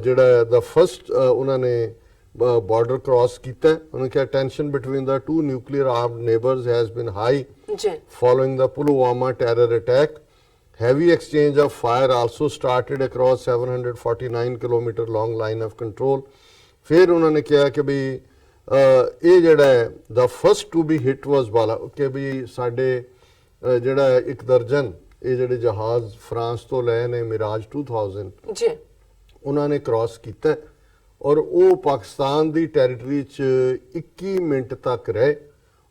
ਜਿਹੜਾ ਦਾ ਫਸਟ ਉਹਨਾਂ ਨੇ ਬਾਰਡਰ ਕ੍ਰਾਸ ਕੀਤਾ। ਉਹਨਾਂ ਕਿਹਾ tension between the 2 nuclear armed neighbours has been high following the Pulwama terror attack. Heavy exchange of fire also started across 749 kilometer long line of control. ਫਿਰ ਉਹਨਾਂ ਨੇ ਕਿਹਾ ਕਿ ਵੀ ਇਹ ਜਿਹੜਾ ਹੈ the first to be hit was Bala, ਕਿ ਵੀ ਸਾਡੇ ਜਿਹੜਾ 1 ਦਰਜਨ ਇਹ ਜਿਹੜੇ ਜਹਾਜ਼ ਫਰਾਂਸ ਤੋਂ ਲਏ ਨੇ ਮਿਰਾਜ 2000 ਜੀ, ਉਹਨਾਂ ਨੇ ਕ੍ਰਾਸ ਕੀਤਾ ਔਰ ਉਹ ਪਾਕਿਸਤਾਨ ਦੀ ਟੈਰੀਟਰੀ 'ਚ 21 ਮਿੰਟ ਤੱਕ ਰਹੇ।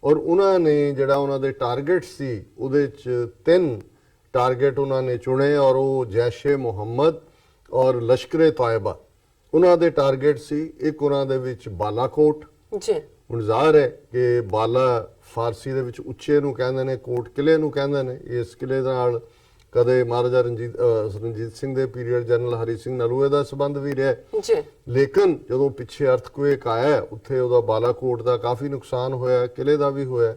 ਔਰ ਉਹਨਾਂ ਨੇ ਜਿਹੜਾ ਉਹਨਾਂ ਦੇ ਟਾਰਗੇਟ ਸੀ ਉਹਦੇ 'ਚ 3 ਟਾਰਗੇਟ ਉਹਨਾਂ ਨੇ ਚੁਣੇ, ਔਰ ਉਹ ਜੈਸ਼ੇ ਮੁਹੰਮਦ ਔਰ ਲਸ਼ਕਰੇ ਤਾਇਬਾ ਉਹਨਾਂ ਦੇ ਟਾਰਗੇਟ ਸੀ। ਇੱਕ ਉਹਨਾਂ ਦੇ ਵਿੱਚ ਬਾਲਾਕੋਟ ਜੀ। ਹੁਣ ਜ਼ਾਹਰ ਹੈ ਕਿ ਬਾਲਾ ਫਾਰਸੀ ਦੇ ਵਿੱਚ ਉੱਚੇ ਨੂੰ ਕਹਿੰਦੇ ਨੇ, ਕੋਟ ਕਿਲੇ ਨੂੰ ਕਹਿੰਦੇ ਨੇ। ਇਸ ਕਿਲੇ ਨਾਲ ਕਦੇ ਮਹਾਰਾਜਾ ਰਣਜੀਤ ਸਿੰਘ ਦੇ ਪੀਰੀਅਡ ਜਨਰਲ ਹਰੀ ਸਿੰਘ ਨਲੂਏ ਦਾ ਸੰਬੰਧ ਵੀ ਰਿਹਾ ਜੀ। ਲੇਕਿਨ ਜਦੋਂ ਪਿੱਛੇ ਅਰਥਕੁਏਕ ਆਇਆ ਉੱਥੇ ਉਹਦਾ ਬਾਲਾਕੋਟ ਦਾ ਕਾਫੀ ਨੁਕਸਾਨ ਹੋਇਆ, ਕਿਲੇ ਦਾ ਵੀ ਹੋਇਆ।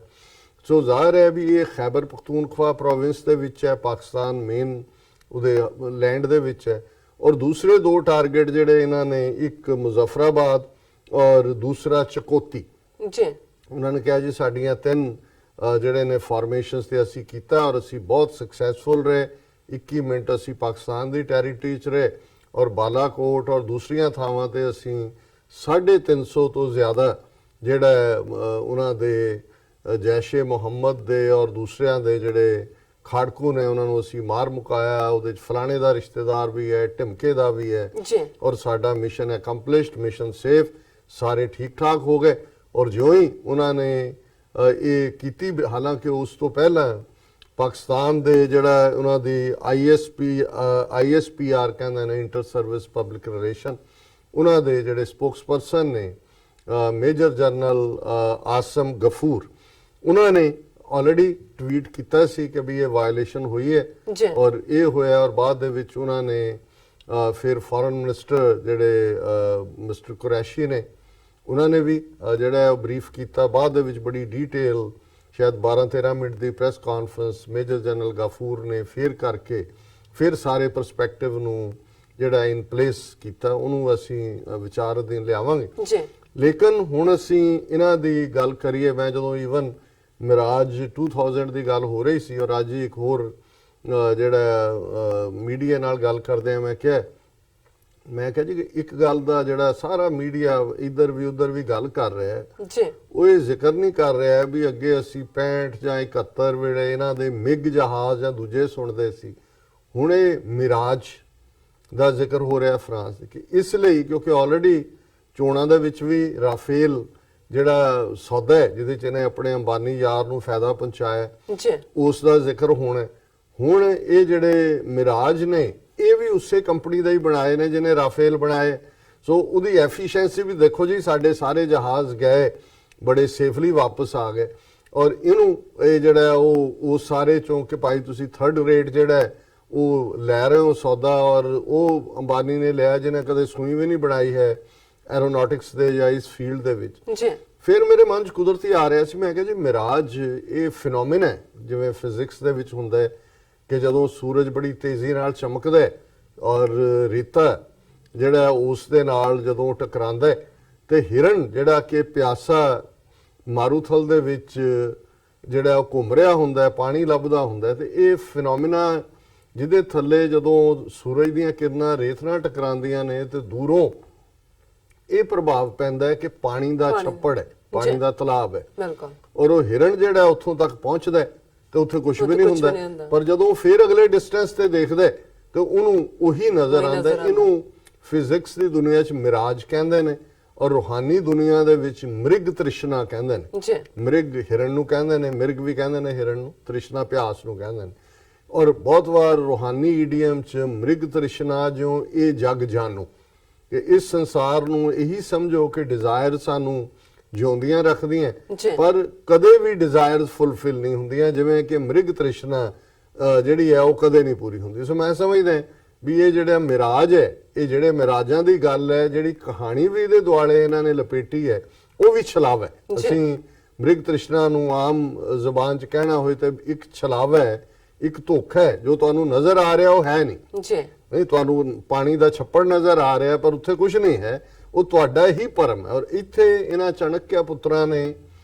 ਸੋ ਜ਼ਾਹਰ ਹੈ ਵੀ ਇਹ ਖੈਬਰ ਪਖਤੂਨਖਵਾ ਪ੍ਰੋਵਿੰਸ ਦੇ ਵਿੱਚ ਹੈ, ਪਾਕਿਸਤਾਨ ਮੇਨ ਉਹਦੇ ਲੈਂਡ ਦੇ ਵਿੱਚ ਹੈ। ਔਰ ਦੂਸਰੇ 2 ਟਾਰਗੇਟ ਜਿਹੜੇ ਇਹਨਾਂ ਨੇ, ਇੱਕ ਮੁਜ਼ੱਫਰਾਬਾਦ ਔਰ ਦੂਸਰਾ ਚਕੋਤੀ, ਜੀ। ਉਹਨਾਂ ਨੇ ਕਿਹਾ ਜੀ ਸਾਡੀਆਂ 3 ਜਿਹੜੇ ਨੇ ਫਾਰਮੇਸ਼ਨਸ ਤੇ ਅਸੀਂ ਕੀਤਾ ਔਰ ਅਸੀਂ ਬਹੁਤ ਸਕਸੈਸਫੁਲ ਰਹੇ। 21 ਮਿੰਟ ਅਸੀਂ ਪਾਕਿਸਤਾਨ ਦੀ ਟੈਰੀਟਰੀ 'ਚ ਰਹੇ ਔਰ ਬਾਲਾਕੋਟ ਔਰ ਦੂਸਰੀਆਂ ਥਾਵਾਂ ਤੇ ਅਸੀਂ 350 ਤੋਂ ਜ਼ਿਆਦਾ ਜਿਹੜਾ ਉਹਨਾਂ ਦੇ ਜੈਸ਼ੇ ਮੁਹੰਮਦ ਦੇ ਔਰ ਦੂਸਰਿਆਂ ਦੇ ਜਿਹੜੇ ਖਾੜਕੂ ਨੇ ਉਹਨਾਂ ਨੂੰ ਅਸੀਂ ਮਾਰ ਮੁਕਾਇਆ। ਉਹਦੇ 'ਚ ਫਲਾਣੇ ਦਾ ਰਿਸ਼ਤੇਦਾਰ ਵੀ ਹੈ, ਢਿਮਕੇ ਦਾ ਵੀ ਹੈ ਜੀ। ਔਰ ਸਾਡਾ ਮਿਸ਼ਨ ਐਕੰਪਲਿਸ਼ਡ, ਮਿਸ਼ਨ ਸੇਫ, ਸਾਰੇ ਠੀਕ ਠਾਕ ਹੋ ਗਏ। ਔਰ ਜਿਉਂ ਹੀ ਉਹਨਾਂ ਨੇ ਇਹ ਕੀਤੀ, ਹਾਲਾਂਕਿ ਉਸ ਤੋਂ ਪਹਿਲਾਂ ਪਾਕਿਸਤਾਨ ਦੇ ਜਿਹੜਾ ਉਹਨਾਂ ਦੀ ISPR ਕਹਿੰਦੇ ਨੇ, ਇੰਟਰ ਸਰਵਿਸ ਪਬਲਿਕ ਰਿਲੇਸ਼ਨ, ਉਹਨਾਂ ਦੇ ਜਿਹੜੇ ਸਪੋਕਸਪਰਸਨ ਨੇ ਮੇਜਰ ਜਨਰਲ ਆਸਮ ਗਫੂਰ, ਉਹਨਾਂ ਨੇ ਆਲਰੇਡੀ ਟਵੀਟ ਕੀਤਾ ਸੀ ਕਿ ਵੀ ਇਹ ਵਾਇਲੇਸ਼ਨ ਹੋਈ ਹੈ ਔਰ ਇਹ ਹੋਇਆ। ਔਰ ਬਾਅਦ ਦੇ ਵਿੱਚ ਉਹਨਾਂ ਨੇ ਫਿਰ ਫੋਰਨ ਮਿਨਿਸਟਰ ਜਿਹੜੇ ਮਿਸਟਰ ਕੁਰੈਸ਼ੀ ਨੇ, ਉਹਨਾਂ ਨੇ ਵੀ ਜਿਹੜਾ ਉਹ ਬਰੀਫ ਕੀਤਾ। ਬਾਅਦ ਦੇ ਵਿੱਚ ਬੜੀ ਡੀਟੇਲ ਸ਼ਾਇਦ 12-13 ਮਿੰਟ ਦੀ press conference major general Ghafoor ਨੇ ਫਿਰ ਕਰਕੇ ਫਿਰ ਸਾਰੇ ਪਰਸਪੈਕਟਿਵ ਨੂੰ ਜਿਹੜਾ ਇਨ ਪਲੇਸ ਕੀਤਾ, ਉਹਨੂੰ ਅਸੀਂ ਵਿਚਾਰ ਅਧੀਨ ਲਿਆਵਾਂਗੇ ਜੀ। ਲੇਕਿਨ ਹੁਣ ਅਸੀਂ ਇਹਨਾਂ ਦੀ ਗੱਲ ਕਰੀਏ, ਮੈਂ ਜਦੋਂ ਈਵਨ ਮਿਰਾਜ 2000 ਦੀ ਗੱਲ ਹੋ ਰਹੀ ਸੀ ਔਰ ਅੱਜ ਇੱਕ ਹੋਰ ਜਿਹੜਾ ਮੀਡੀਆ ਨਾਲ ਗੱਲ ਕਰਦੇ ਆ, ਮੈਂ ਕਿਹਾ ਜੀ ਕਿ ਇੱਕ ਗੱਲ ਦਾ ਜਿਹੜਾ ਸਾਰਾ ਮੀਡੀਆ ਇੱਧਰ ਵੀ ਉੱਧਰ ਵੀ ਗੱਲ ਕਰ ਰਿਹਾ ਹੈ ਜੀ, ਉਹ ਇਹ ਜ਼ਿਕਰ ਨਹੀਂ ਕਰ ਰਿਹਾ ਵੀ ਅੱਗੇ ਅਸੀਂ 65 ਜਾਂ 71 ਵੇਲੇ ਇਹਨਾਂ ਦੇ ਮਿਗ ਜਹਾਜ਼ ਜਾਂ ਦੂਜੇ ਸੁਣਦੇ ਸੀ, ਹੁਣ ਇਹ ਮਿਰਾਜ ਦਾ ਜ਼ਿਕਰ ਹੋ ਰਿਹਾ ਫਰਾਂਸ ਦੇ। ਇਸ ਲਈ ਕਿਉਂਕਿ ਆਲਰੇਡੀ ਚੋਣਾਂ ਦੇ ਵਿੱਚ ਵੀ ਰਾਫੇਲ ਜਿਹੜਾ ਸੌਦਾ ਹੈ ਜਿਹਦੇ ਚ ਇਹਨੇ ਆਪਣੇ ਅੰਬਾਨੀ ਯਾਰ ਨੂੰ ਫਾਇਦਾ ਪਹੁੰਚਾਇਆ ਜੀ ਉਸ ਦਾ ਜ਼ਿਕਰ ਹੋਣਾ ਹੈ। ਹੁਣ ਇਹ ਜਿਹੜੇ ਮਿਰਾਜ ਨੇ ਇਹ ਵੀ ਉਸੇ ਕੰਪਨੀ ਦਾ ਹੀ ਬਣਾਏ ਨੇ ਜਿਹਨੇ ਰਾਫੇਲ ਬਣਾਏ, ਸੋ ਉਹਦੀ ਐਫੀਸ਼ੀਐਂਸੀ ਵੀ ਦੇਖੋ ਜੀ, ਸਾਡੇ ਸਾਰੇ ਜਹਾਜ਼ ਗਏ ਬੜੇ ਸੇਫਲੀ ਵਾਪਸ ਆ ਗਏ। ਔਰ ਇਹਨੂੰ ਇਹ ਜਿਹੜਾ ਉਹ ਸਾਰੇ ਚੋਂ ਕਿ ਭਾਈ ਤੁਸੀਂ ਥਰਡ ਰੇਟ ਜਿਹੜਾ ਹੈ ਉਹ ਲੈ ਰਹੇ ਹੋ ਸੌਦਾ, ਔਰ ਉਹ ਅੰਬਾਨੀ ਨੇ ਲਿਆ ਜਿਹਨੇ ਕਦੇ ਸੂਈ ਵੀ ਨਹੀਂ ਬਣਾਈ ਹੈ ਐਰੋਨੌਟਿਕਸ ਦੇ ਜਾਂ ਇਸ ਫੀਲਡ ਦੇ ਵਿੱਚ। ਜੀ ਫਿਰ ਮੇਰੇ ਮਨ 'ਚ ਕੁਦਰਤੀ ਆ ਰਿਹਾ ਸੀ, ਮੈਂ ਕਿਹਾ ਜੀ ਮਿਰਾਜ ਇਹ ਫਿਨੋਮੀਨਾ ਹੈ ਜਿਵੇਂ ਫਿਜ਼ਿਕਸ ਦੇ ਵਿੱਚ ਹੁੰਦਾ ਹੈ ਕਿ ਜਦੋਂ ਸੂਰਜ ਬੜੀ ਤੇਜ਼ੀ ਨਾਲ ਚਮਕਦਾ ਹੈ ਔਰ ਰੇਤਾ ਜਿਹੜਾ ਉਸ ਦੇ ਨਾਲ ਜਦੋਂ ਟਕਰਾਉਂਦਾ ਹੈ ਤੇ ਹਿਰਨ ਜਿਹੜਾ ਕਿ ਪਿਆਸਾ ਮਾਰੂਥਲ ਦੇ ਵਿੱਚ ਜਿਹੜਾ ਉਹ ਘੁੰਮ ਰਿਹਾ ਹੁੰਦਾ ਹੈ, ਪਾਣੀ ਲੱਭਦਾ ਹੁੰਦਾ ਹੈ, ਤੇ ਇਹ ਫਿਨੋਮੀਨਾ ਜਿਹਦੇ ਥੱਲੇ ਜਦੋਂ ਸੂਰਜ ਦੀਆਂ ਕਿਰਨਾਂ ਰੇਤ ਨਾਲ ਟਕਰਾਉਂਦੀਆਂ ਨੇ ਤੇ ਦੂਰੋਂ ਇਹ ਪ੍ਰਭਾਵ ਪੈਂਦਾ ਹੈ ਕਿ ਪਾਣੀ ਦਾ ਛੱਪੜ ਹੈ, ਪਾਣੀ ਦਾ ਤਲਾਬ ਹੈ, ਬਿਲਕੁਲ, ਔਰ ਉਹ ਹਿਰਨ ਜਿਹੜਾ ਉੱਥੋਂ ਤੱਕ ਪਹੁੰਚਦਾ ਹੈ ਤੇ ਉੱਥੇ ਕੁਝ ਵੀ ਨਹੀਂ ਹੁੰਦਾ, ਪਰ ਜਦੋਂ ਫਿਰ ਅਗਲੇ ਡਿਸਟੈਂਸ ਤੇ ਦੇਖਦਾ ਹੈ ਤੇ ਉਹਨੂੰ ਉਹੀ ਨਜ਼ਰ ਆਉਂਦਾ ਹੈ। ਇਹਨੂੰ ਫਿਜ਼ਿਕਸ ਦੀ ਦੁਨੀਆ 'ਚ ਮਿਰਾਜ ਕਹਿੰਦੇ ਨੇ ਔਰ ਰੂਹਾਨੀ ਦੁਨੀਆ ਦੇ ਵਿੱਚ ਮ੍ਰਿਗ ਤ੍ਰਿਸ਼ਨਾ ਕਹਿੰਦੇ ਨੇ। ਜੀ ਮ੍ਰਿਗ ਹਿਰਨ ਨੂੰ ਕਹਿੰਦੇ ਨੇ, ਮਿਰਗ ਵੀ ਕਹਿੰਦੇ ਨੇ ਹਿਰਨ ਨੂੰ, ਤ੍ਰਿਸ਼ਨਾ ਪਿਆਸ ਨੂੰ ਕਹਿੰਦੇ ਨੇ। ਔਰ ਬਹੁਤ ਵਾਰ ਰੂਹਾਨੀ ਈਡੀਅਮ 'ਚ ਮ੍ਰਿਗ ਤ੍ਰਿਸ਼ਨਾ ਜਿਉਂ ਇਹ ਜਗ ਜਾਨੂ, ਕਿ ਇਸ ਸੰਸਾਰ ਨੂੰ ਇਹੀ ਸਮਝੋ ਕਿ ਡਿਜ਼ਾਇਰ ਸਾਨੂੰ ਜਿਉਂਦੀਆਂ ਰੱਖਦੀਆਂ ਪਰ ਕਦੇ ਵੀ ਡਿਜ਼ਾਇਰਸ ਫੁੱਲਫਿਲ ਨਹੀਂ ਹੁੰਦੀਆਂ, ਜਿਵੇਂ ਕਿ ਮ੍ਰਿਗ ਤ੍ਰਿਸ਼ਨਾ ਜਿਹੜੀ ਹੈ ਉਹ ਕਦੇ ਨਹੀਂ ਪੂਰੀ ਹੁੰਦੀ। ਸੋ ਮੈਂ ਸਮਝਦਾ ਵੀ ਇਹ ਜਿਹੜਾ ਮਿਰਾਜ ਹੈ, ਇਹ ਜਿਹੜੇ ਮਿਰਾਜਾਂ ਦੀ ਗੱਲ ਹੈ, ਜਿਹੜੀ ਕਹਾਣੀ ਵੀ ਇਹਦੇ ਦੁਆਲੇ ਇਹਨਾਂ ਨੇ ਲਪੇਟੀ ਹੈ, ਉਹ ਵੀ ਛਲਾਵਾ ਹੈ। ਅਸੀਂ ਮ੍ਰਿਗ ਤ੍ਰਿਸ਼ਨਾ ਨੂੰ ਆਮ ਜ਼ੁਬਾਨ 'ਚ ਕਹਿਣਾ ਹੋਏ ਤਾਂ ਇੱਕ ਛਲਾਵਾ ਹੈ, ਇੱਕ ਧੋਖਾ ਹੈ, ਜੋ ਤੁਹਾਨੂੰ ਨਜ਼ਰ ਆ ਰਿਹਾ ਉਹ ਹੈ ਨਹੀਂ। ਜੀ ਨਹੀਂ, ਤੁਹਾਨੂੰ ਪਾਣੀ ਦਾ ਛੱਪੜ ਨਜ਼ਰ ਆ ਰਿਹਾ ਪਰ ਉੱਥੇ ਕੁਝ ਨਹੀਂ ਹੈ, ਉਹ ਤੁਹਾਡਾ ਹੀ ਭਰਮ ਹੈ। ਔਰ ਇੱਥੇ ਇਹਨਾਂ ਚਾਣਕਿਆ ਪੁੱਤਰਾਂ ਨੇ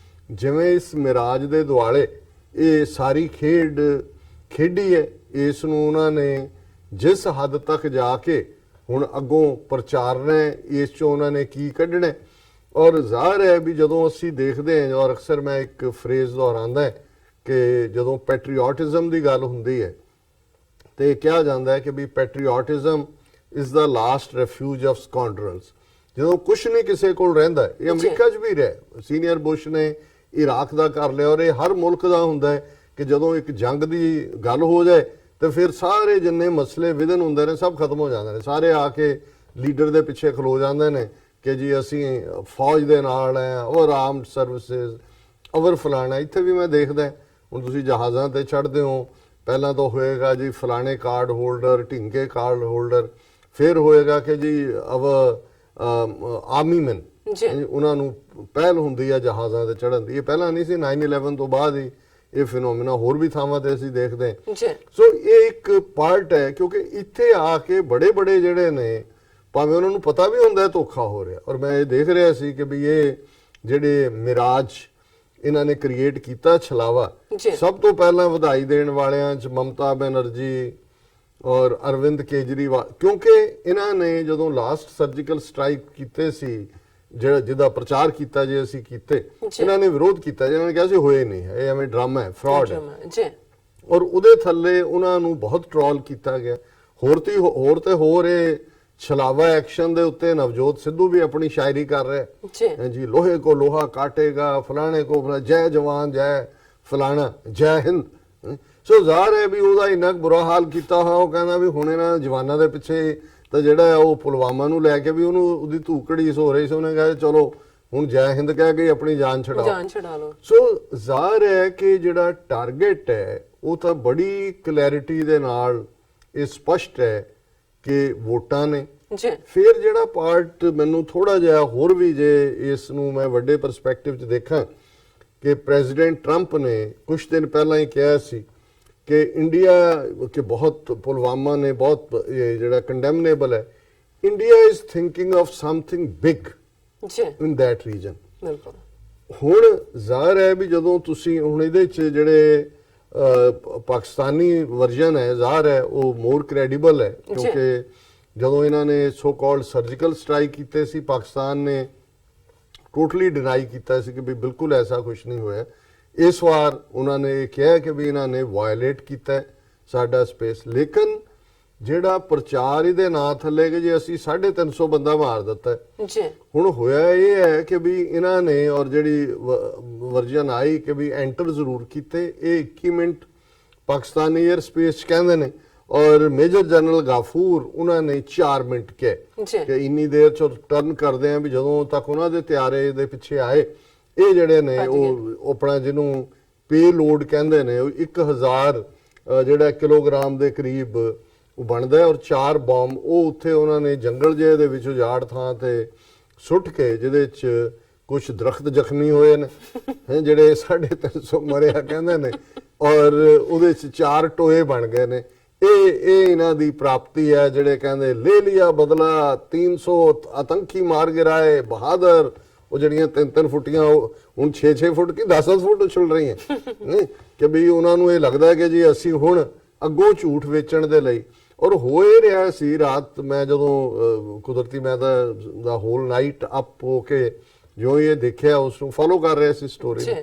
ਜਿਵੇਂ ਇਸ ਮਿਰਾਜ ਦੇ ਦੁਆਲੇ ਇਹ ਸਾਰੀ ਖੇਡ ਖੇਡੀ ਹੈ, ਇਸ ਨੂੰ ਉਹਨਾਂ ਨੇ ਜਿਸ ਹੱਦ ਤੱਕ ਜਾ ਕੇ ਹੁਣ ਅੱਗੋਂ ਪ੍ਰਚਾਰਨਾ ਹੈ, ਇਸ 'ਚੋਂ ਉਹਨਾਂ ਨੇ ਕੀ ਕੱਢਣਾ। ਔਰ ਜ਼ਾਹਰ ਹੈ ਵੀ ਜਦੋਂ ਅਸੀਂ ਦੇਖਦੇ ਹਾਂ, ਔਰ ਅਕਸਰ ਮੈਂ ਇੱਕ ਫਰੇਜ਼ ਦੁਹਰਾਉਂਦਾ ਹੈ ਕਿ ਜਦੋਂ ਪੈਟਰੀਓਟਿਜ਼ਮ ਦੀ ਗੱਲ ਹੁੰਦੀ ਹੈ ਤੇ ਕਿਹਾ ਜਾਂਦਾ ਹੈ ਕਿ ਵੀ ਪੈਟਰੀਓਟਿਜ਼ਮ ਇਜ਼ ਦਾ ਲਾਸਟ ਰੈਫਿਊਜ ਆਫ ਸਕਾਉਂਡਰਲਸ। ਜਦੋਂ ਕੁਝ ਨਹੀਂ ਕਿਸੇ ਕੋਲ ਰਹਿੰਦਾ, ਇਹ ਅਮਰੀਕਾ 'ਚ ਵੀ ਰਿਹਾ, ਸੀਨੀਅਰ ਬੁਸ਼ ਨੇ ਇਰਾਕ ਦਾ ਕਰ ਲਿਆ, ਔਰ ਇਹ ਹਰ ਮੁਲਕ ਦਾ ਹੁੰਦਾ ਹੈ ਕਿ ਜਦੋਂ ਇੱਕ ਜੰਗ ਦੀ ਗੱਲ ਹੋ ਜਾਏ ਤੇ ਫਿਰ ਸਾਰੇ ਜਿੰਨੇ ਮਸਲੇ ਵਿਧਨ ਹੁੰਦੇ ਨੇ ਸਭ ਖਤਮ ਹੋ ਜਾਂਦੇ ਨੇ, ਸਾਰੇ ਆ ਕੇ ਲੀਡਰ ਦੇ ਪਿੱਛੇ ਖਲੋ ਜਾਂਦੇ ਨੇ ਕਿ ਜੀ ਅਸੀਂ ਫੌਜ ਦੇ ਨਾਲ ਹੈ, ਔਰ ਆਰਮਡ ਸਰਵਿਸਿਜ਼ ਔਰ ਫਲਾਣਾ। ਇੱਥੇ ਵੀ ਮੈਂ ਦੇਖਦਾ ਹੁਣ ਤੁਸੀਂ ਜਹਾਜ਼ਾਂ ਤੇ ਚੜ੍ਹਦੇ ਹੋ, ਪਹਿਲਾਂ ਤਾਂ ਹੋਏਗਾ ਜੀ ਫਲਾਣੇ ਕਾਰਡ ਹੋਲਡਰ, ਢਿੰਗੇ ਕਾਰਡ ਹੋਲਡਰ, ਫਿਰ ਹੋਏਗਾ ਕਿ ਜੀ ਆਰਮੀ ਮੈਨ, ਉਹਨਾਂ ਨੂੰ ਪਹਿਲ ਹੁੰਦੀ ਹੈ ਜਹਾਜ਼ਾਂ ਤੇ ਚੜ੍ਹਨ ਦੀ। ਇਹ ਪਹਿਲਾਂ ਨਹੀਂ ਸੀ, 9/11 ਤੋਂ ਬਾਅਦ ਹੀ ਇਹ ਫਿਨੋਮੀਨਾ ਹੋਰ ਵੀ ਥਾਵਾਂ ਤੇ ਅਸੀਂ ਦੇਖਦੇ ਹਾਂ। ਸੋ ਇਹ ਇੱਕ ਪਾਰਟ ਹੈ, ਕਿਉਂਕਿ ਇੱਥੇ ਆ ਕੇ ਬੜੇ ਜਿਹੜੇ ਨੇ ਭਾਵੇਂ ਉਹਨਾਂ ਨੂੰ ਪਤਾ ਵੀ ਹੁੰਦਾ ਧੋਖਾ ਹੋ ਰਿਹਾ। ਔਰ ਮੈਂ ਇਹ ਦੇਖ ਰਿਹਾ ਸੀ ਕਿ ਵੀ ਇਹ ਜਿਹੜੇ ਮਿਰਾਜ ਇਹਨਾਂ ਨੇ ਕ੍ਰੀਏਟ ਕੀਤਾ ਛਲਾਵਾ, ਸਭ ਤੋਂ ਪਹਿਲਾਂ ਵਧਾਈ ਦੇਣ ਵਾਲਿਆਂ 'ਚ ਮਮਤਾ ਬੈਨਰਜੀ ਔਰ ਅਰਵਿੰਦ ਕੇਜਰੀਵਾਲ, ਕਿਉਂਕਿ ਇਹਨਾਂ ਨੇ ਜਦੋਂ ਲਾਸਟ ਸਰਜੀਕਲ ਸਟ੍ਰਾਈਕ ਕੀਤੇ ਸੀ, ਜਿਹਦਾ ਪ੍ਰਚਾਰ ਕੀਤਾ ਜੇ ਅਸੀਂ ਕੀਤੇ, ਇਹਨਾਂ ਨੇ ਵਿਰੋਧ ਕੀਤਾ, ਜਿਹਨਾਂ ਨੇ ਕਿਹਾ ਸੀ ਹੋਏ ਨਹੀਂ ਹੈ, ਇਹ ਐਵੇਂ ਡਰਾਮਾ ਹੈ, ਫਰਾਡ ਹੈ। ਔਰ ਉਹਦੇ ਥੱਲੇ ਉਹਨਾਂ ਨੂੰ ਬਹੁਤ ਟ੍ਰੋਲ ਕੀਤਾ ਗਿਆ। ਹੋਰ ਤੇ ਹੋਰ ਇਹ ਛਲਾਵਾ ਐਕਸ਼ਨ ਦੇ ਉੱਤੇ ਨਵਜੋਤ ਸਿੱਧੂ ਵੀ ਆਪਣੀ ਸ਼ਾਇਰੀ ਕਰ ਰਿਹਾ ਜੀ, ਲੋਹੇ ਕੋ ਲੋਹਾ ਕਾਟੇਗਾ, ਫਲਾਣੇ ਕੋ ਜੈ ਜਵਾਨ ਜੈ ਫਲਾਣਾ, ਜੈ ਹਿੰਦ। ਸੋ ਜ਼ਾਹਰ ਹੈ ਵੀ ਉਹਦਾ ਇੰਨਾ ਬੁਰਾ ਹਾਲ ਕੀਤਾ ਹੋਇਆ, ਉਹ ਕਹਿੰਦਾ ਵੀ ਹੁਣ ਇਹਨਾਂ ਜਵਾਨਾਂ ਦੇ ਪਿੱਛੇ ਤਾਂ ਜਿਹੜਾ ਉਹ ਪੁਲਵਾਮਾ ਨੂੰ ਲੈ ਕੇ ਵੀ ਉਹਨੂੰ ਉਹਦੀ ਧੂਕੜੀ ਹੋ ਰਹੀ ਸੀ, ਉਹਨੇ ਕਿਹਾ ਚਲੋ ਹੁਣ ਜੈ ਹਿੰਦ ਕਹਿ ਕੇ ਆਪਣੀ ਜਾਨ ਛਡਾ ਲਓ। ਸੋ ਜ਼ਾਹਰ ਹੈ ਕਿ ਜਿਹੜਾ ਟਾਰਗੇਟ ਹੈ ਉਹ ਤਾਂ ਬੜੀ ਕਲੈਰਿਟੀ ਦੇ ਨਾਲ ਇਹ ਸਪਸ਼ਟ ਹੈ ਕਿ ਵੋਟਾਂ ਨੇ। ਫਿਰ ਜਿਹੜਾ ਪਾਰਟ ਮੈਨੂੰ ਥੋੜਾ ਜਿਹਾ ਹੋਰ ਵੀ, ਜੇ ਇਸ ਨੂੰ ਮੈਂ ਵੱਡੇ ਪਰਸਪੈਕਟਿਵ 'ਚ ਦੇਖਾਂ, ਕਿ ਪ੍ਰੈਜ਼ੀਡੈਂਟ ਟਰੰਪ ਨੇ ਕੁਝ ਦਿਨ ਪਹਿਲਾਂ ਹੀ ਕਿਹਾ ਸੀ ਕਿ ਇੰਡੀਆ ਕਿ ਬਹੁਤ ਪੁਲਵਾਮਾ ਨੇ ਬਹੁਤ ਜਿਹੜਾ ਕੰਡੈਮਨੇਬਲ ਹੈ, India is thinking of something big in that region. ਹੁਣ ਜ਼ਾਹਰ ਹੈ ਵੀ ਜਦੋਂ ਤੁਸੀਂ ਹੁਣ ਇਹਦੇ 'ਚ ਜਿਹੜੇ ਪਾਕਿਸਤਾਨੀ ਵਰਜ਼ਨ ਹੈ, ਜ਼ਾਹਰ ਹੈ ਉਹ ਮੋਰ ਕ੍ਰੈਡੀਬਲ ਹੈ, ਕਿਉਂਕਿ ਜਦੋਂ ਇਹਨਾਂ ਨੇ ਸੋ ਕਾਲਡ ਸਰਜੀਕਲ ਸਟ੍ਰਾਈਕ ਕੀਤੇ ਸੀ, ਪਾਕਿਸਤਾਨ ਨੇ ਟੋਟਲੀ ਡਿਨਾਈ ਕੀਤਾ ਸੀ ਕਿ ਵੀ ਬਿਲਕੁਲ ਐਸਾ ਕੁਝ ਨਹੀਂ ਹੋਇਆ। ਇਸ ਵਾਰ ਉਹਨਾਂ ਨੇ ਕਿਹਾ ਕਿ ਵੀ ਇਹਨਾਂ ਨੇ ਵਾਇਲੇਟ ਕੀਤਾ ਸਾਡਾ ਸਪੇਸ। ਲੇਕਿਨ ਜਿਹੜਾ ਪ੍ਰਚਾਰ ਇਹਦੇ ਨਾਂ ਥੱਲੇ ਕਿ ਜੇ ਅਸੀਂ 350 ਬੰਦਾ ਮਾਰ ਦਿੱਤਾ ਹੈ। ਜੀ ਹੁਣ ਹੋਇਆ ਇਹ ਹੈ ਕਿ ਵੀ ਇਹਨਾਂ ਨੇ ਔਰ ਜਿਹੜੀ ਵਰਜਨ ਆਈ ਕਿ ਵੀ ਐਂਟਰ ਜ਼ਰੂਰ ਕੀਤੇ, ਇਹ 21 ਮਿੰਟ ਪਾਕਿਸਤਾਨੀ 에ਅਰ ਸਪੇਸ 'ਚ ਕਹਿੰਦੇ ਨੇ, ਔਰ ਮੇਜਰ ਜਨਰਲ ਗਾਫੂਰ ਉਹਨਾਂ ਨੇ 4 ਮਿੰਟ ਕਿਹਾ ਜੀ ਕਿ ਇੰਨੀ ਦੇਰ 'ਚ ਟਰਨ ਕਰਦੇ ਆ ਵੀ ਜਦੋਂ ਤੱਕ ਉਹਨਾਂ ਦੇ ਤਿਆਰੇ ਦੇ ਪਿੱਛੇ ਆਏ ਇਹ ਜਿਹੜੇ ਨੇ ਉਹ ਆਪਣਾ ਜਿਹਨੂੰ ਪੇ ਲੋਡ ਕਹਿੰਦੇ ਨੇ ਉਹ 1000 ਜਿਹੜਾ ਕਿਲੋਗ੍ਰਾਮ ਦੇ ਕਰੀਬ ਉਹ ਬਣਦਾ ਹੈ, ਔਰ 4 ਬੰਬ ਉਹ ਉੱਥੇ ਉਹਨਾਂ ਨੇ ਜੰਗਲ ਜਿਹੇ ਦੇ ਵਿੱਚ ਉਜਾੜ ਥਾਂ ਤੇ ਸੁੱਟ ਕੇ, ਜਿਹਦੇ 'ਚ ਕੁਝ ਦਰਖਤ ਜ਼ਖਮੀ ਹੋਏ ਨੇ ਜਿਹੜੇ 350 ਮਰਿਆ ਕਹਿੰਦੇ ਨੇ, ਔਰ ਉਹਦੇ 'ਚ 4 ਟੋਏ ਬਣ ਗਏ ਨੇ। ਇਹ ਇਹਨਾਂ ਦੀ ਪ੍ਰਾਪਤੀ ਹੈ, ਜਿਹੜੇ ਕਹਿੰਦੇ ਲੈ ਲਿਆ ਬਦਲਾ 300 ਆਤੰਕੀ ਮਾਰ ਗਿਰਾਏ ਬਹਾਦਰ, ਉਹ ਜਿਹੜੀਆਂ 3-3 ਫੁੱਟੀਆਂ ਹੁਣ 6-6 ਫੁੱਟ ਕੀ 10-10 ਫੁੱਟ ਛੁੱਲ ਰਹੀਆਂ ਨਹੀਂ ਕਿ ਵੀ ਉਹਨਾਂ ਨੂੰ ਇਹ ਲੱਗਦਾ ਕਿ ਜੀ ਅਸੀਂ ਹੁਣ ਅੱਗੋਂ ਝੂਠ ਵੇਚਣ ਦੇ ਲਈ। ਔਰ ਹੋ ਇਹ ਰਿਹਾ ਸੀ ਰਾਤ, ਮੈਂ ਜਦੋਂ ਕੁਦਰਤੀ ਮੈਂ ਦਾ ਹੋਲ ਨਾਈਟ ਅਪ ਹੋ ਕੇ ਜੋ ਇਹ ਦੇਖਿਆ ਉਸ ਨੂੰ ਫੋਲੋ ਕਰ ਰਿਹਾ ਸੀ ਸਟੋਰੀ ਨੂੰ,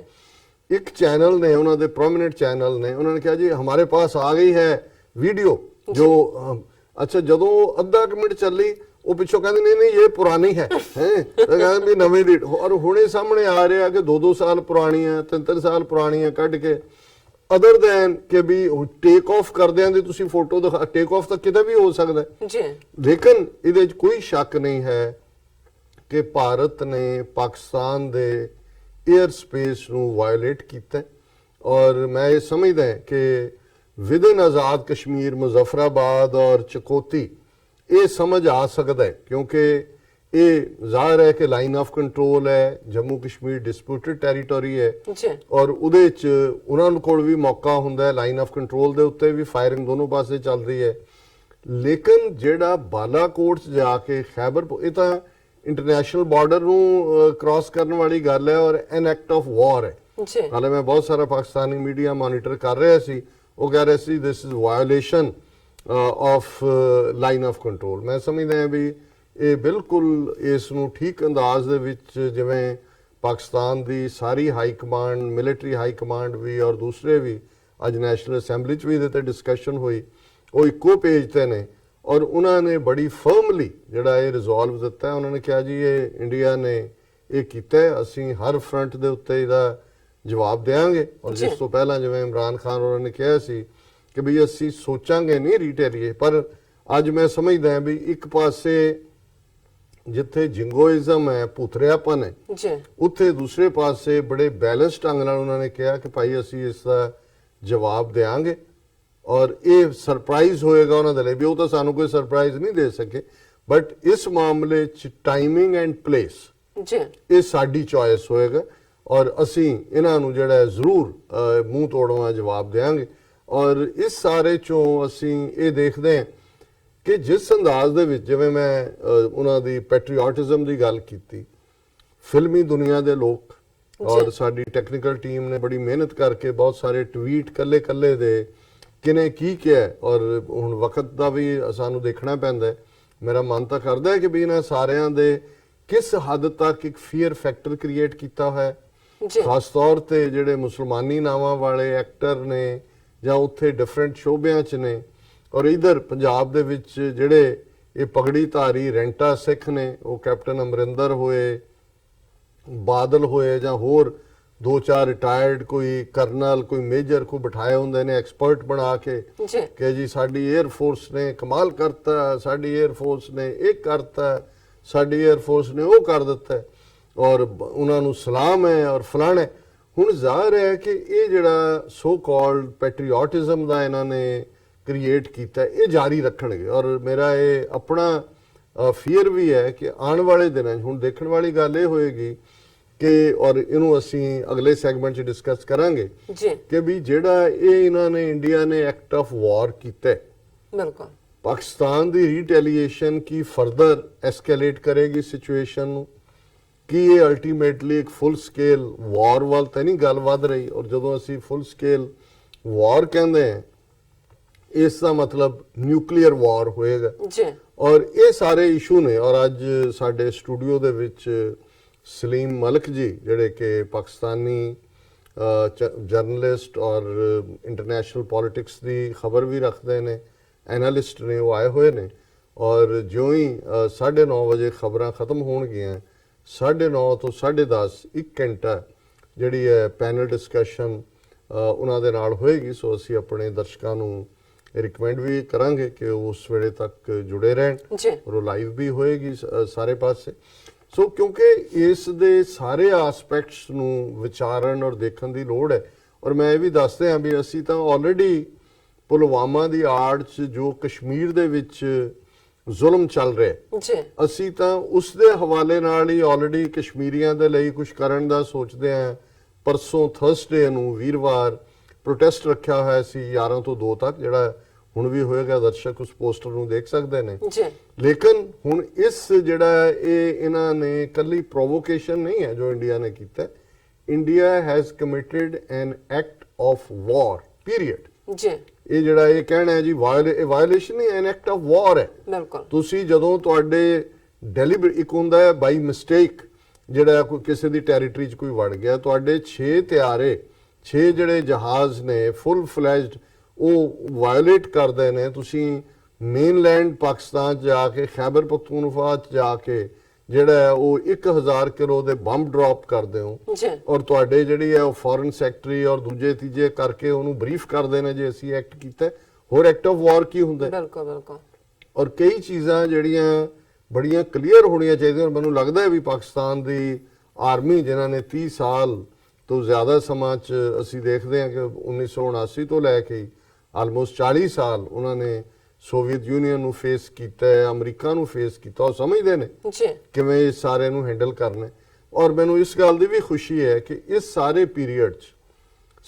ਇੱਕ ਚੈਨਲ ਨੇ ਉਹਨਾਂ ਦੇ ਪ੍ਰੋਮਿਨੈਂਟ ਚੈਨਲ ਨੇ ਉਹਨਾਂ ਨੇ ਕਿਹਾ ਜੀ ਹਮਾਰੇ ਪਾਸ ਆ ਗਈ ਹੈ ਵੀਡੀਓ ਜੋ ਅੱਛਾ ਜਦੋਂ ਅੱਧਾ ਕੁ ਮਿੰਟ ਚੱਲੀ ਉਹ ਪਿੱਛੋਂ ਕਹਿੰਦੇ ਨਹੀਂ ਨਹੀਂ ਇਹ ਪੁਰਾਣੀ ਹੈ ਕਹਿੰਦੇ ਵੀ ਨਵੀਂ ਦੀ, ਔਰ ਹੁਣੇ ਸਾਹਮਣੇ ਆ ਰਿਹਾ ਕਿ 2-2 ਸਾਲ ਪੁਰਾਣੀਆਂ 3-3 ਸਾਲ ਪੁਰਾਣੀਆਂ ਕੱਢ ਕੇ, ਅਦਰ ਦੈਨ ਕਿ ਵੀ ਟੇਕ ਆਫ ਕਰਦਿਆਂ ਦੀ ਤੁਸੀਂ ਫੋਟੋ ਦਿਖਾ, ਟੇਕ ਆਫ ਤਾਂ ਕਿਤੇ ਵੀ ਹੋ ਸਕਦਾ ਜੀ, ਲੇਕਿਨ ਇਹਦੇ 'ਚ ਕੋਈ ਸ਼ੱਕ ਨਹੀਂ ਹੈ ਕਿ ਭਾਰਤ ਨੇ ਪਾਕਿਸਤਾਨ ਦੇ 에ਅਰ ਸਪੇਸ ਨੂੰ ਵਾਇਓਲੇਟ ਕੀਤਾ, ਔਰ ਮੈਂ ਇਹ ਸਮਝਦਾ ਕਿ ਵਿਦਨ ਆਜ਼ਾਦ ਕਸ਼ਮੀਰ ਮੁਜ਼ੱਫਰਾਬਾਦ ਔਰ ਚਕੋਤੀ ਇਹ ਸਮਝ ਆ ਸਕਦਾ ਹੈ ਕਿਉਂਕਿ ਇਹ ਜ਼ਾਹਿਰ ਹੈ ਕਿ ਲਾਈਨ ਆਫ ਕੰਟਰੋਲ ਹੈ, ਜੰਮੂ ਕਸ਼ਮੀਰ ਡਿਸਪਿਊਟਡ ਟੈਰੀਟੋਰੀ ਹੈ ਔਰ ਉਹਦੇ 'ਚ ਉਹਨਾਂ ਨੂੰ ਕੋਲ ਵੀ ਮੌਕਾ ਹੁੰਦਾ ਹੈ, ਲਾਈਨ ਆਫ ਕੰਟਰੋਲ ਦੇ ਉੱਤੇ ਵੀ ਫਾਇਰਿੰਗ ਦੋਨੋਂ ਪਾਸੇ ਚੱਲ ਰਹੀ ਹੈ। ਲੇਕਿਨ ਜਿਹੜਾ ਬਾਲਾਕੋਟ 'ਚ ਜਾ ਕੇ ਖੈਬਰ, ਇਹ ਤਾਂ ਇੰਟਰਨੈਸ਼ਨਲ ਬਾਰਡਰ ਨੂੰ ਕ੍ਰਾਸ ਕਰਨ ਵਾਲੀ ਗੱਲ ਹੈ ਔਰ ਐਨ ਐਕਟ ਆਫ ਵਾਰ ਹੈ। ਹਾਲੇ ਮੈਂ ਬਹੁਤ ਸਾਰਾ ਪਾਕਿਸਤਾਨੀ ਮੀਡੀਆ ਮੋਨੀਟਰ ਕਰ ਰਿਹਾ ਸੀ, ਉਹ ਕਹਿ ਰਹੇ ਸੀ this is violation of line of control. ਮੈਂ ਸਮਝਦਾ ਹਾਂ ਵੀ ਇਹ ਬਿਲਕੁਲ ਇਸ ਨੂੰ ਠੀਕ ਅੰਦਾਜ਼ ਦੇ ਵਿੱਚ, ਜਿਵੇਂ ਪਾਕਿਸਤਾਨ ਦੀ ਸਾਰੀ high command, military high command ਵੀ ਔਰ ਦੂਸਰੇ ਵੀ, ਅੱਜ ਨੈਸ਼ਨਲ ਅਸੈਂਬਲੀ 'ਚ ਵੀ ਇਹਦੇ ਤੇ ਡਿਸਕਸ਼ਨ ਹੋਈ, ਉਹ ਇੱਕੋ ਪੇਜ ਤੇ ਨੇ ਔਰ ਉਹਨਾਂ ਨੇ ਬੜੀ ਫਰਮਲੀ ਜਿਹੜਾ ਇਹ ਰਿਜ਼ੋਲਵ ਦਿੱਤਾ। ਉਹਨਾਂ ਨੇ ਕਿਹਾ ਜੀ ਇਹ ਇੰਡੀਆ ਨੇ ਇਹ ਕੀਤਾ, ਅਸੀਂ ਹਰ ਫਰੰਟ ਦੇ ਉੱਤੇ ਇਹਦਾ ਜਵਾਬ ਦੇਵਾਂਗੇ। ਔਰ ਜਿਸ ਤੋਂ ਪਹਿਲਾਂ ਜਿਵੇਂ ਇਮਰਾਨ ਖਾਨ ਉਹਨਾਂ ਨੇ ਕਿਹਾ ਸੀ ਕਿ ਵੀ ਅਸੀਂ ਸੋਚਾਂਗੇ ਨਹੀਂ ਰੀਟੈਲੀਏਟ, ਪਰ ਅੱਜ ਮੈਂ ਸਮਝਦਾ ਹਾਂ ਵੀ ਇੱਕ ਪਾਸੇ ਜਿੱਥੇ ਜਿੰਗੋਇਜ਼ਮ ਹੈ, ਭੁਤਰਿਆਪਨ ਹੈ, ਉੱਥੇ ਦੂਸਰੇ ਪਾਸੇ ਬੜੇ ਬੈਲੈਂਸ ਢੰਗ ਨਾਲ ਉਹਨਾਂ ਨੇ ਕਿਹਾ ਕਿ ਭਾਈ ਅਸੀਂ ਇਸ ਦਾ ਜਵਾਬ ਦੇਵਾਂਗੇ ਔਰ ਇਹ ਸਰਪ੍ਰਾਈਜ਼ ਹੋਏਗਾ ਉਹਨਾਂ ਦੇ ਲਈ ਵੀ। ਉਹ ਤਾਂ ਸਾਨੂੰ ਕੋਈ ਸਰਪ੍ਰਾਈਜ਼ ਨਹੀਂ ਦੇ ਸਕੇ, ਬਟ ਇਸ ਮਾਮਲੇ 'ਚ ਟਾਈਮਿੰਗ ਐਂਡ ਪਲੇਸ ਇਹ ਸਾਡੀ ਚੋਇਸ ਹੋਏਗਾ ਔਰ ਅਸੀਂ ਇਹਨਾਂ ਨੂੰ ਜਿਹੜਾ ਜ਼ਰੂਰ ਮੂੰਹ ਤੋੜਵਾ ਜਵਾਬ ਦੇਵਾਂਗੇ। ਔਰ ਇਸ ਸਾਰੇ 'ਚੋਂ ਅਸੀਂ ਇਹ ਦੇਖਦੇ ਹਾਂ ਕਿ ਜਿਸ ਅੰਦਾਜ਼ ਦੇ ਵਿੱਚ, ਜਿਵੇਂ ਮੈਂ ਉਹਨਾਂ ਦੀ ਪੈਟਰੀਓਟਿਜ਼ਮ ਦੀ ਗੱਲ ਕੀਤੀ, ਫਿਲਮੀ ਦੁਨੀਆ ਦੇ ਲੋਕ ਔਰ ਸਾਡੀ ਟੈਕਨੀਕਲ ਟੀਮ ਨੇ ਬੜੀ ਮਿਹਨਤ ਕਰਕੇ ਬਹੁਤ ਸਾਰੇ ਟਵੀਟ ਕੱਲੇ ਦੇ ਕਿਨੇ ਕੀ ਕਿਹਾ, ਔਰ ਹੁਣ ਵਕਤ ਦਾ ਵੀ ਸਾਨੂੰ ਦੇਖਣਾ ਪੈਂਦਾ। ਮੇਰਾ ਮਨ ਤਾਂ ਕਰਦਾ ਹੈ ਕਿ ਵੀ ਇਹਨਾਂ ਸਾਰਿਆਂ ਦੇ ਕਿਸ ਹੱਦ ਤੱਕ ਇੱਕ ਫੀਅਰ ਫੈਕਟਰ ਕ੍ਰੀਏਟ ਕੀਤਾ ਹੋਇਆ, ਖਾਸ ਤੌਰ ਤੇ ਜਿਹੜੇ ਮੁਸਲਮਾਨੀ ਨਾਵਾਂ ਵਾਲੇ ਐਕਟਰ ਨੇ ਜਾਂ ਉੱਥੇ ਡਿਫਰੈਂਟ ਸ਼ੋਬਿਆਂ 'ਚ ਨੇ, ਔਰ ਇਧਰ ਪੰਜਾਬ ਦੇ ਵਿੱਚ ਜਿਹੜੇ ਇਹ ਪਗੜੀ ਧਾਰੀ ਰੈਂਟਾ ਸਿੱਖ ਨੇ, ਉਹ ਕੈਪਟਨ ਅਮਰਿੰਦਰ ਹੋਏ, ਬਾਦਲ ਹੋਏ ਜਾਂ ਹੋਰ 2-4 ਰਿਟਾਇਰਡ ਕੋਈ ਕਰਨਲ ਕੋਈ ਮੇਜਰ ਕੋ ਬਿਠਾਏ ਹੁੰਦੇ ਨੇ ਐਕਸਪਰਟ ਬਣਾ ਕੇ ਕਿ ਜੀ ਸਾਡੀ 에ਅਰ ਫੋਰਸ ਨੇ ਕਮਾਲ ਕਰਤਾ, ਸਾਡੀ 에ਅਰ ਫੋਰਸ ਨੇ ਇਹ ਕਰਤਾ, ਸਾਡੀ 에ਅਰ ਫੋਰਸ ਨੇ ਉਹ ਕਰ ਦਿੱਤਾ ਔਰ ਉਹਨਾਂ ਨੂੰ ਸਲਾਮ ਹੈ ਔਰ ਫਲਾਣਾ। ਹੁਣ ਜ਼ਾਹਿਰ ਹੈ ਕਿ ਇਹ ਜਿਹੜਾ ਸੋ ਕਾਲਡ ਪੈਟਰੀਓਟਿਜ਼ਮ ਦਾ ਇਹਨਾਂ ਨੇ ਕ੍ਰੀਏਟ ਕੀਤਾ ਇਹ ਜਾਰੀ ਰੱਖਣਗੇ ਔਰ ਮੇਰਾ ਇਹ ਆਪਣਾ ਫੀਅਰ ਵੀ ਹੈ ਕਿ ਆਉਣ ਵਾਲੇ ਦਿਨਾਂ 'ਚ ਹੁਣ ਦੇਖਣ ਵਾਲੀ ਗੱਲ ਇਹ ਹੋਏਗੀ ਕਿ, ਔਰ ਇਹਨੂੰ ਅਸੀਂ ਅਗਲੇ ਸੈਗਮੈਂਟ 'ਚ ਡਿਸਕਸ ਕਰਾਂਗੇ ਕਿ ਵੀ ਜਿਹੜਾ ਇਹ ਇਹਨਾਂ ਨੇ ਇੰਡੀਆ ਨੇ ਐਕਟ ਆਫ ਵਾਰ ਕੀਤਾ, ਬਿਲਕੁਲ ਪਾਕਿਸਤਾਨ ਦੀ ਰੀਟੈਲੀਏਸ਼ਨ ਕੀ ਫਰਦਰ ਐਸਕੇਲੇਟ ਕਰੇਗੀ ਸਿਚੁਏਸ਼ਨ ਨੂੰ, ਕਿ ਇਹ ਅਲਟੀਮੇਟਲੀ ਇੱਕ ਫੁੱਲ ਸਕੇਲ ਵਾਰ ਵੱਲ ਤਾਂ ਨਹੀਂ ਗੱਲ ਵੱਧ ਰਹੀ। ਔਰ ਜਦੋਂ ਅਸੀਂ ਫੁੱਲ ਸਕੇਲ ਵਾਰ ਕਹਿੰਦੇ ਹਾਂ ਇਸ ਦਾ ਮਤਲਬ ਨਿਊਕਲੀਅਰ ਵਾਰ ਹੋਏਗਾ ਔਰ ਇਹ ਸਾਰੇ ਇਸ਼ੂ ਨੇ। ਔਰ ਅੱਜ ਸਾਡੇ ਸਟੂਡੀਓ ਦੇ ਵਿੱਚ ਸਲੀਮ ਮਲਕ ਜੀ ਜਿਹੜੇ ਕਿ ਪਾਕਿਸਤਾਨੀ ਜਰਨਲਿਸਟ ਔਰ ਇੰਟਰਨੈਸ਼ਨਲ ਪੋਲਿਟਿਕਸ ਦੀ ਖਬਰ ਵੀ ਰੱਖਦੇ ਨੇ, ਐਨਾਲਿਸਟ ਨੇ ਉਹ ਆਏ ਹੋਏ ਨੇ ਔਰ ਜਿਉਂ ਹੀ 9:30 ਵਜੇ ਖਬਰਾਂ ਖਤਮ ਹੋਣਗੀਆਂ 9:30 ਤੋਂ 10:30 1 ਘੰਟਾ ਜਿਹੜੀ ਹੈ ਪੈਨਲ ਡਿਸਕਸ਼ਨ ਉਹਨਾਂ ਦੇ ਨਾਲ ਹੋਏਗੀ। ਸੋ ਅਸੀਂ ਆਪਣੇ ਦਰਸ਼ਕਾਂ ਨੂੰ ਰਿਕਮੈਂਡ ਵੀ ਕਰਾਂਗੇ ਕਿ ਉਸ ਵੇਲੇ ਤੱਕ ਜੁੜੇ ਰਹਿਣ ਔਰ ਉਹ ਲਾਈਵ ਵੀ ਹੋਏਗੀ ਸਾਰੇ ਪਾਸੇ। ਸੋ ਕਿਉਂਕਿ ਇਸ ਦੇ ਸਾਰੇ ਆਸਪੈਕਟਸ ਨੂੰ ਵਿਚਾਰਨ ਔਰ ਦੇਖਣ ਦੀ ਲੋੜ ਹੈ। ਔਰ ਮੈਂ ਇਹ ਵੀ ਦੱਸਦੇ ਹਾਂ ਵੀ ਅਸੀਂ ਤਾਂ ਆਲਰੇਡੀ ਪੁਲਵਾਮਾ ਦੀ ਆੜ 'ਚ ਜੋ ਕਸ਼ਮੀਰ ਦੇ ਵਿੱਚ ਜ਼ੁਲਮ ਚੱਲ ਰਿਹਾ ਅਸੀਂ ਤਾਂ ਉਸ ਦੇ ਹਵਾਲੇ ਨਾਲ ਹੀ ਆਲਰੇਡੀ ਕਸ਼ਮੀਰੀਆਂ ਦੇ ਲਈ ਕੁਝ ਕਰਨ ਦਾ ਸੋਚਦੇ ਹਾਂ। ਪਰਸੋਂ ਥਰਸਡੇ ਨੂੰ ਵੀਰਵਾਰ ਪ੍ਰੋਟੈਸਟ ਰੱਖਿਆ ਹੋਇਆ ਸੀ 11 ਤੋਂ 2 ਤੱਕ, ਜਿਹੜਾ ਹੁਣ ਵੀ ਹੋਏਗਾ, ਦਰਸ਼ਕ ਉਸ ਪੋਸਟਰ ਨੂੰ ਦੇਖ ਸਕਦੇ ਨੇ। ਲੇਕਿਨ ਹੁਣ ਇਸ ਜਿਹੜਾ ਇਹ ਇਹਨਾਂ ਨੇ ਕੱਲੀ ਪ੍ਰੋਵੋਕੇਸ਼ਨ ਨਹੀਂ ਹੈ ਜੋ ਇੰਡੀਆ ਨੇ ਕੀਤਾ, India has committed an act of war period. ਇਹ ਜਿਹੜਾ ਇਹ ਕਹਿਣਾ ਹੈ ਜੀ ਵਾਇਓਲੇਸ਼ਨ ਨਹੀਂ, ਐਨ ਐਕਟ ਆਫ ਵਾਰ ਹੈ। ਬਿਲਕੁਲ ਤੁਸੀਂ ਜਦੋਂ ਤੁਹਾਡੇ ਡੈਲੀਬਰੇਟ ਇੱਕ ਹੁੰਦਾ ਹੈ ਬਾਈ ਮਿਸਟੇਕ ਜਿਹੜਾ ਕੋਈ ਕਿਸੇ ਦੀ ਟੈਰੀਟਰੀ 'ਚ ਕੋਈ ਵੜ ਗਿਆ, ਤੁਹਾਡੇ 6 ਤਿਆਰੇ 6 ਜਿਹੜੇ ਜਹਾਜ਼ ਨੇ ਫੁੱਲ ਫਲੈਜਡ ਉਹ ਵਾਇਓਲੇਟ ਕਰਦੇ ਨੇ, ਤੁਸੀਂ ਮੇਨਲੈਂਡ ਪਾਕਿਸਤਾਨ 'ਚ ਜਾ ਕੇ ਖੈਬਰ ਪਖਤੂਨਖਵਾ 'ਚ ਜਾ ਕੇ ਜਿਹੜਾ ਉਹ 1000 ਕਿਲੋ ਦੇ ਬੰਬ ਡ੍ਰੌਪ ਕਰਦੇ ਹੋ ਔਰ ਤੁਹਾਡੇ ਜਿਹੜੀ ਹੈ ਉਹ ਫੋਰਨ ਸੈਕਟਰੀ ਔਰ ਦੂਜੇ ਤੀਜੇ ਕਰਕੇ ਉਹਨੂੰ ਬਰੀਫ ਕਰਦੇ ਨੇ ਜੇ ਅਸੀਂ ਐਕਟ ਕੀਤਾ। ਹੋਰ ਐਕਟ ਆਫ ਵਾਰ ਕੀ ਹੁੰਦਾ? ਬਿਲਕੁਲ ਬਿਲਕੁਲ। ਔਰ ਕਈ ਚੀਜ਼ਾਂ ਜਿਹੜੀਆਂ ਬੜੀਆਂ ਕਲੀਅਰ ਹੋਣੀਆਂ ਚਾਹੀਦੀਆਂ। ਮੈਨੂੰ ਲੱਗਦਾ ਹੈ ਵੀ ਪਾਕਿਸਤਾਨ ਦੀ ਆਰਮੀ ਜਿਨ੍ਹਾਂ ਨੇ 30 ਸਾਲ ਤੋਂ ਜ਼ਿਆਦਾ ਸਮਾਂ 'ਚ ਅਸੀਂ ਦੇਖਦੇ ਹਾਂ ਕਿ 1979 ਤੋਂ ਲੈ ਕੇ ਆਲਮੋਸਟ 40 ਸਾਲ ਉਹਨਾਂ ਨੇ ਸੋਵੀਅਤ ਯੂਨੀਅਨ ਨੂੰ ਫੇਸ ਕੀਤਾ ਹੈ, ਅਮਰੀਕਾ ਨੂੰ ਫੇਸ ਕੀਤਾ, ਉਹ ਸਮਝਦੇ ਨੇ ਕਿਵੇਂ ਇਸ ਸਾਰੇ ਨੂੰ ਹੈਂਡਲ ਕਰਨਾ। ਔਰ ਮੈਨੂੰ ਇਸ ਗੱਲ ਦੀ ਵੀ ਖੁਸ਼ੀ ਹੈ ਕਿ ਇਸ ਸਾਰੇ ਪੀਰੀਅਡ 'ਚ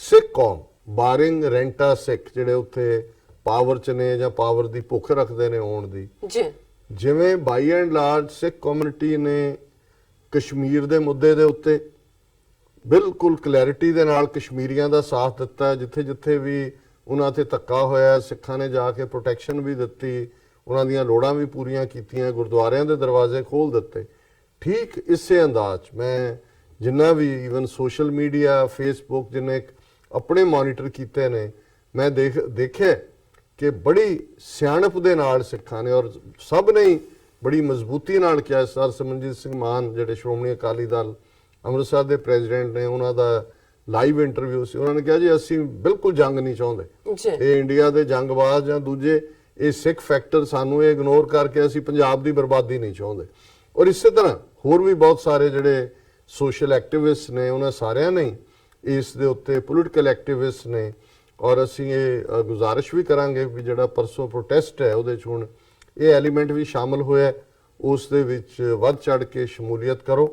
ਸਿੱਖ ਕੌਮ ਬਾਰਿੰਗ ਰੈਂਟਾ ਸਿੱਖ ਜਿਹੜੇ ਉੱਥੇ ਪਾਵਰ 'ਚ ਨੇ ਜਾਂ ਪਾਵਰ ਦੀ ਭੁੱਖ ਰੱਖਦੇ ਨੇ ਆਉਣ ਦੀ, ਜਿਵੇਂ ਬਾਈ ਐਂਡ ਲਾਰਜ ਸਿੱਖ ਕਮਿਊਨਿਟੀ ਨੇ ਕਸ਼ਮੀਰ ਦੇ ਮੁੱਦੇ ਦੇ ਉੱਤੇ ਬਿਲਕੁਲ ਕਲੈਰਿਟੀ ਦੇ ਨਾਲ ਕਸ਼ਮੀਰੀਆਂ ਦਾ ਸਾਥ ਦਿੱਤਾ। ਜਿੱਥੇ ਜਿੱਥੇ ਵੀ ਉਹਨਾਂ ਤੇ ਧੱਕਾ ਹੋਇਆ ਸਿੱਖਾਂ ਨੇ ਜਾ ਕੇ ਪ੍ਰੋਟੈਕਸ਼ਨ ਵੀ ਦਿੱਤੀ, ਉਹਨਾਂ ਦੀਆਂ ਲੋੜਾਂ ਵੀ ਪੂਰੀਆਂ ਕੀਤੀਆਂ, ਗੁਰਦੁਆਰਿਆਂ ਦੇ ਦਰਵਾਜ਼ੇ ਖੋਲ ਦਿੱਤੇ। ਠੀਕ ਇਸੇ ਅੰਦਾਜ਼ 'ਚ ਮੈਂ ਜਿੰਨਾ ਵੀ ਈਵਨ ਸੋਸ਼ਲ ਮੀਡੀਆ ਫੇਸਬੁੱਕ ਜਿੰਨੇ ਆਪਣੇ ਮੋਨੀਟਰ ਕੀਤੇ ਨੇ, ਮੈਂ ਦੇਖਿਆ ਕਿ ਬੜੀ ਸਿਆਣਪ ਦੇ ਨਾਲ ਸਿੱਖਾਂ ਨੇ ਔਰ ਸਭ ਨੇ ਹੀ ਬੜੀ ਮਜ਼ਬੂਤੀ ਨਾਲ ਕਿਹਾ। ਸਰ ਸਿਮਰਨਜੀਤ ਸਿੰਘ ਮਾਨ ਜਿਹੜੇ ਸ਼੍ਰੋਮਣੀ ਅਕਾਲੀ ਦਲ ਅੰਮ੍ਰਿਤਸਰ ਦੇ ਪ੍ਰੈਜ਼ੀਡੈਂਟ ਨੇ, ਉਹਨਾਂ ਦਾ ਲਾਈਵ ਇੰਟਰਵਿਊ ਸੀ, ਉਹਨਾਂ ਨੇ ਕਿਹਾ ਜੀ ਅਸੀਂ ਬਿਲਕੁਲ ਜੰਗ ਨਹੀਂ ਚਾਹੁੰਦੇ, ਇਹ ਇੰਡੀਆ ਦੇ ਜੰਗਬਾਜ਼ ਜਾਂ ਦੂਜੇ ਇਹ ਸਿੱਖ ਫੈਕਟਰ ਸਾਨੂੰ ਇਹ ਇਗਨੋਰ ਕਰਕੇ ਅਸੀਂ ਪੰਜਾਬ ਦੀ ਬਰਬਾਦੀ ਨਹੀਂ ਚਾਹੁੰਦੇ। ਔਰ ਇਸੇ ਤਰ੍ਹਾਂ ਹੋਰ ਵੀ ਬਹੁਤ ਸਾਰੇ ਜਿਹੜੇ ਸੋਸ਼ਲ ਐਕਟਿਵਿਸਟ ਨੇ, ਉਹਨਾਂ ਸਾਰਿਆਂ ਨੇ ਇਸ ਦੇ ਉੱਤੇ ਪੋਲੀਟੀਕਲ ਐਕਟਿਵਿਸਟ ਨੇ। ਔਰ ਅਸੀਂ ਇਹ ਗੁਜ਼ਾਰਿਸ਼ ਵੀ ਕਰਾਂਗੇ ਵੀ ਜਿਹੜਾ ਪਰਸੋਂ ਪ੍ਰੋਟੈਸਟ ਹੈ ਉਹਦੇ 'ਚ ਹੁਣ ਇਹ ਐਲੀਮੈਂਟ ਵੀ ਸ਼ਾਮਲ ਹੋਇਆ, ਉਸ ਦੇ ਵਿੱਚ ਵੱਧ ਚੜ ਕੇ ਸ਼ਮੂਲੀਅਤ ਕਰੋ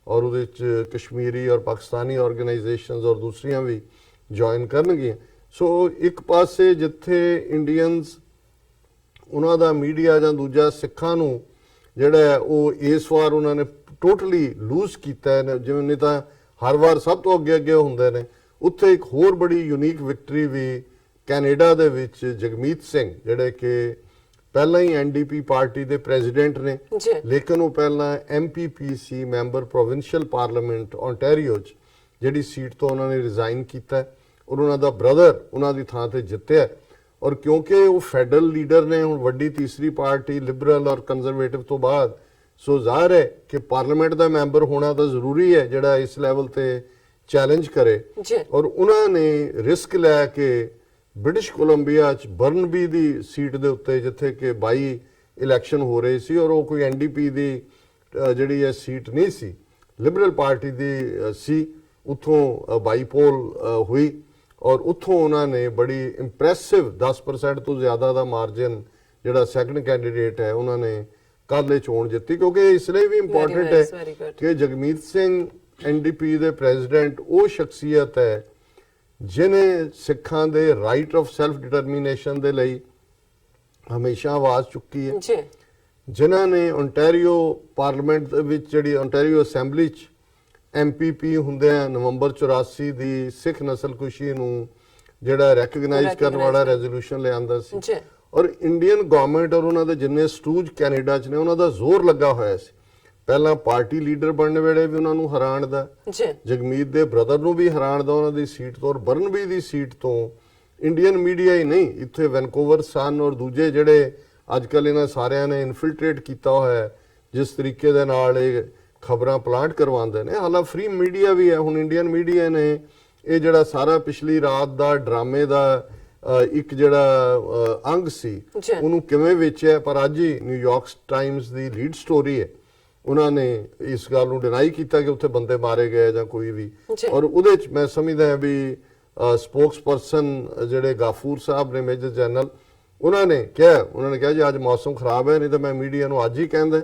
ਔਰ ਉਹਦੇ 'ਚ ਕਸ਼ਮੀਰੀ ਔਰ ਪਾਕਿਸਤਾਨੀ ਆਰਗੇਨਾਈਜੇਸ਼ਨਸ ਔਰ ਦੂਸਰੀਆਂ ਵੀ ਜੁਆਇਨ ਕਰਨਗੀਆਂ। ਸੋ ਇੱਕ ਪਾਸੇ ਜਿੱਥੇ ਇੰਡੀਅਨਸ ਉਹਨਾਂ ਦਾ ਮੀਡੀਆ ਜਾਂ ਦੂਜਾ ਸਿੱਖਾਂ ਨੂੰ ਜਿਹੜਾ ਉਹ ਇਸ ਵਾਰ ਉਹਨਾਂ ਨੇ ਟੋਟਲੀ ਲੂਜ਼ ਕੀਤਾ ਹੈ, ਜਿਵੇਂ ਨਹੀਂ ਤਾਂ ਹਰ ਵਾਰ ਸਭ ਤੋਂ ਅੱਗੇ ਹੁੰਦੇ ਨੇ। ਉੱਥੇ ਇੱਕ ਹੋਰ ਬੜੀ ਯੂਨੀਕ ਵਿਕਟਰੀ ਵੀ ਕੈਨੇਡਾ ਦੇ ਵਿੱਚ ਜਗਮੀਤ ਸਿੰਘ ਜਿਹੜੇ ਕਿ ਪਹਿਲਾਂ ਹੀ ਐਨਡੀਪੀ ਪਾਰਟੀ ਦੇ ਪ੍ਰੈਜ਼ੀਡੈਂਟ ਨੇ, ਲੇਕਿਨ ਉਹ ਪਹਿਲਾਂ ਐਮਪੀਪੀਸੀ ਮੈਂਬਰ ਪ੍ਰੋਵਿੰਸ਼ੀਅਲ ਪਾਰਲੀਮੈਂਟ ਓਨਟਾਰੀਓ 'ਚ ਜਿਹੜੀ ਸੀਟ ਤੋਂ ਉਹਨਾਂ ਨੇ ਰਿਜ਼ਾਈਨ ਕੀਤਾ ਔਰ ਉਹਨਾਂ ਦਾ ਬ੍ਰਦਰ ਉਹਨਾਂ ਦੀ ਥਾਂ ਤੇ ਜਿੱਤਿਆ। ਔਰ ਕਿਉਂਕਿ ਉਹ ਫੈਡਰਲ ਲੀਡਰ ਨੇ, ਹੁਣ ਵੱਡੀ ਤੀਸਰੀ ਪਾਰਟੀ ਲਿਬਰਲ ਔਰ ਕੰਜ਼ਰਵੇਟਿਵ ਤੋਂ ਬਾਅਦ, ਸੋ ਜ਼ਾਹਰ ਹੈ ਕਿ ਪਾਰਲੀਮੈਂਟ ਦਾ ਮੈਂਬਰ ਹੋਣਾ ਤਾਂ ਜ਼ਰੂਰੀ ਹੈ ਜਿਹੜਾ ਇਸ ਲੈਵਲ ਤੇ ਚੈਲੰਜ ਕਰੇ। ਔਰ ਉਹਨਾਂ ਨੇ ਰਿਸਕ ਲੈ ਕੇ ਬ੍ਰਿਟਿਸ਼ ਕੋਲੰਬੀਆ 'ਚ ਬਰਨਬੀ ਦੀ ਸੀਟ ਦੇ ਉੱਤੇ ਜਿੱਥੇ ਕਿ 22 ਇਲੈਕਸ਼ਨ ਹੋ ਰਹੇ ਸੀ ਔਰ ਉਹ ਕੋਈ ਐਨਡੀਪੀ ਦੀ ਜਿਹੜੀ ਹੈ ਸੀਟ ਨਹੀਂ ਸੀ, ਲਿਬਰਲ ਪਾਰਟੀ ਦੀ ਸੀ, ਉੱਥੋਂ ਬਾਈਪੋਲ ਹੋਈ ਔਰ ਉੱਥੋਂ ਉਹਨਾਂ ਨੇ ਬੜੀ ਇੰਪ੍ਰੈਸਿਵ 10% ਤੋਂ ਜ਼ਿਆਦਾ ਦਾ ਮਾਰਜਨ ਜਿਹੜਾ ਸੈਕੰਡ ਕੈਂਡੀਡੇਟ ਹੈ ਉਹਨਾਂ ਨੇ ਕੱਲ੍ਹ ਇਹ ਚੋਣ ਜਿੱਤੀ। ਕਿਉਂਕਿ ਇਸ ਲਈ ਵੀ ਇੰਪੋਰਟੈਂਟ ਹੈ ਕਿ ਜਗਮੀਤ ਸਿੰਘ ਐਨਡੀਪੀ ਦੇ ਪ੍ਰੈਜ਼ੀਡੈਂਟ ਉਹ ਸ਼ਖਸੀਅਤ ਹੈ ਜਿਨੇ ਸਿੱਖਾਂ ਦੇ ਰਾਈਟ ਆਫ ਸੈਲਫ ਡਿਟਰਮੀਨੇਸ਼ਨ ਦੇ ਲਈ ਹਮੇਸ਼ਾ ਆਵਾਜ਼ ਚੁੱਕੀ ਹੈ, ਜਿਨ੍ਹਾਂ ਨੇ ਓਨਟਾਰੀਓ ਪਾਰਲੀਮੈਂਟ ਵਿੱਚ ਜਿਹੜੀ ਓਨਟਾਰੀਓ ਅਸੈਂਬਲੀ 'ਚ ਐਮਪੀਪੀ ਹੁੰਦੇ ਆ ਨਵੰਬਰ 84 ਦੀ ਸਿੱਖ ਨਸਲਕੁਸ਼ੀ ਨੂੰ ਜਿਹੜਾ ਰੈਕਗਨਾਈਜ਼ ਕਰਨ ਵਾਲਾ ਰੈਜ਼ੋਲੂਸ਼ਨ ਲਿਆਂਦਾ ਸੀ। ਔਰ ਇੰਡੀਅਨ ਗਵਰਨਮੈਂਟ ਔਰ ਉਹਨਾਂ ਦੇ ਜਿੰਨੇ ਸਟੂਜ ਕੈਨੇਡਾ 'ਚ ਨੇ ਉਹਨਾਂ ਦਾ ਜ਼ੋਰ ਲੱਗਾ ਹੋਇਆ ਸੀ, ਪਹਿਲਾਂ ਪਾਰਟੀ ਲੀਡਰ ਬਣਨ ਵੇਲੇ ਵੀ ਉਹਨਾਂ ਨੂੰ ਹਰਾਣ ਦਾ, ਜਗਮੀਤ ਦੇ ਬ੍ਰਦਰ ਨੂੰ ਵੀ ਹਰਾਣ ਦਾ ਉਹਨਾਂ ਦੀ ਸੀਟ ਤੋਂ, ਔਰ ਬਰਨਬੀ ਦੀ ਸੀਟ ਤੋਂ ਇੰਡੀਅਨ ਮੀਡੀਆ ਹੀ ਨਹੀਂ, ਇੱਥੇ ਵੈਨਕੂਵਰ ਸਨ ਔਰ ਦੂਜੇ ਜਿਹੜੇ ਅੱਜ ਕੱਲ ਇਹਨਾਂ ਸਾਰਿਆਂ ਨੇ ਇਨਫਿਲਟ੍ਰੇਟ ਕੀਤਾ ਹੋਇਆ ਹੈ, ਜਿਸ ਤਰੀਕੇ ਦੇ ਨਾਲ ਇਹ ਖਬਰਾਂ ਪਲਾਂਟ ਕਰਵਾਉਂਦੇ ਨੇ। ਹਾਲਾਂਕਿ ਫ੍ਰੀ ਮੀਡੀਆ ਵੀ ਹੈ। ਹੁਣ ਇੰਡੀਅਨ ਮੀਡੀਆ ਨੇ ਇਹ ਜਿਹੜਾ ਸਾਰਾ ਪਿਛਲੀ ਰਾਤ ਦਾ ਡਰਾਮੇ ਦਾ ਇੱਕ ਜਿਹੜਾ ਅੰਗ ਸੀ ਉਹਨੂੰ ਕਿਵੇਂ ਵੇਚਿਆ, ਪਰ ਅੱਜ ਹੀ ਨਿਊਯਾਰਕ ਟਾਈਮਸ ਦੀ ਲੀਡ ਸਟੋਰੀ ਹੈ, ਉਹਨਾਂ ਨੇ ਇਸ ਗੱਲ ਨੂੰ ਡਿਨਾਈ ਕੀਤਾ ਕਿ ਉੱਥੇ ਬੰਦੇ ਮਾਰੇ ਗਏ ਜਾਂ ਕੋਈ ਵੀ। ਔਰ ਉਹਦੇ ਚ ਮੈਂ ਸਮਝਦਾ ਹਾਂ ਵੀ ਸਪੋਕਸ ਪਰਸਨ ਜਿਹੜੇ ਗਾਫੂਰ ਸਾਹਿਬ ਨੇ, ਮੇਜਰ ਜਨਰਲ, ਉਹਨਾਂ ਨੇ ਕਿਹਾ ਜੀ ਅੱਜ ਮੌਸਮ ਖਰਾਬ ਹੈ, ਨਹੀਂ ਤਾਂ ਮੈਂ ਮੀਡੀਆ ਨੂੰ ਅੱਜ ਹੀ ਕਹਿੰਦਾ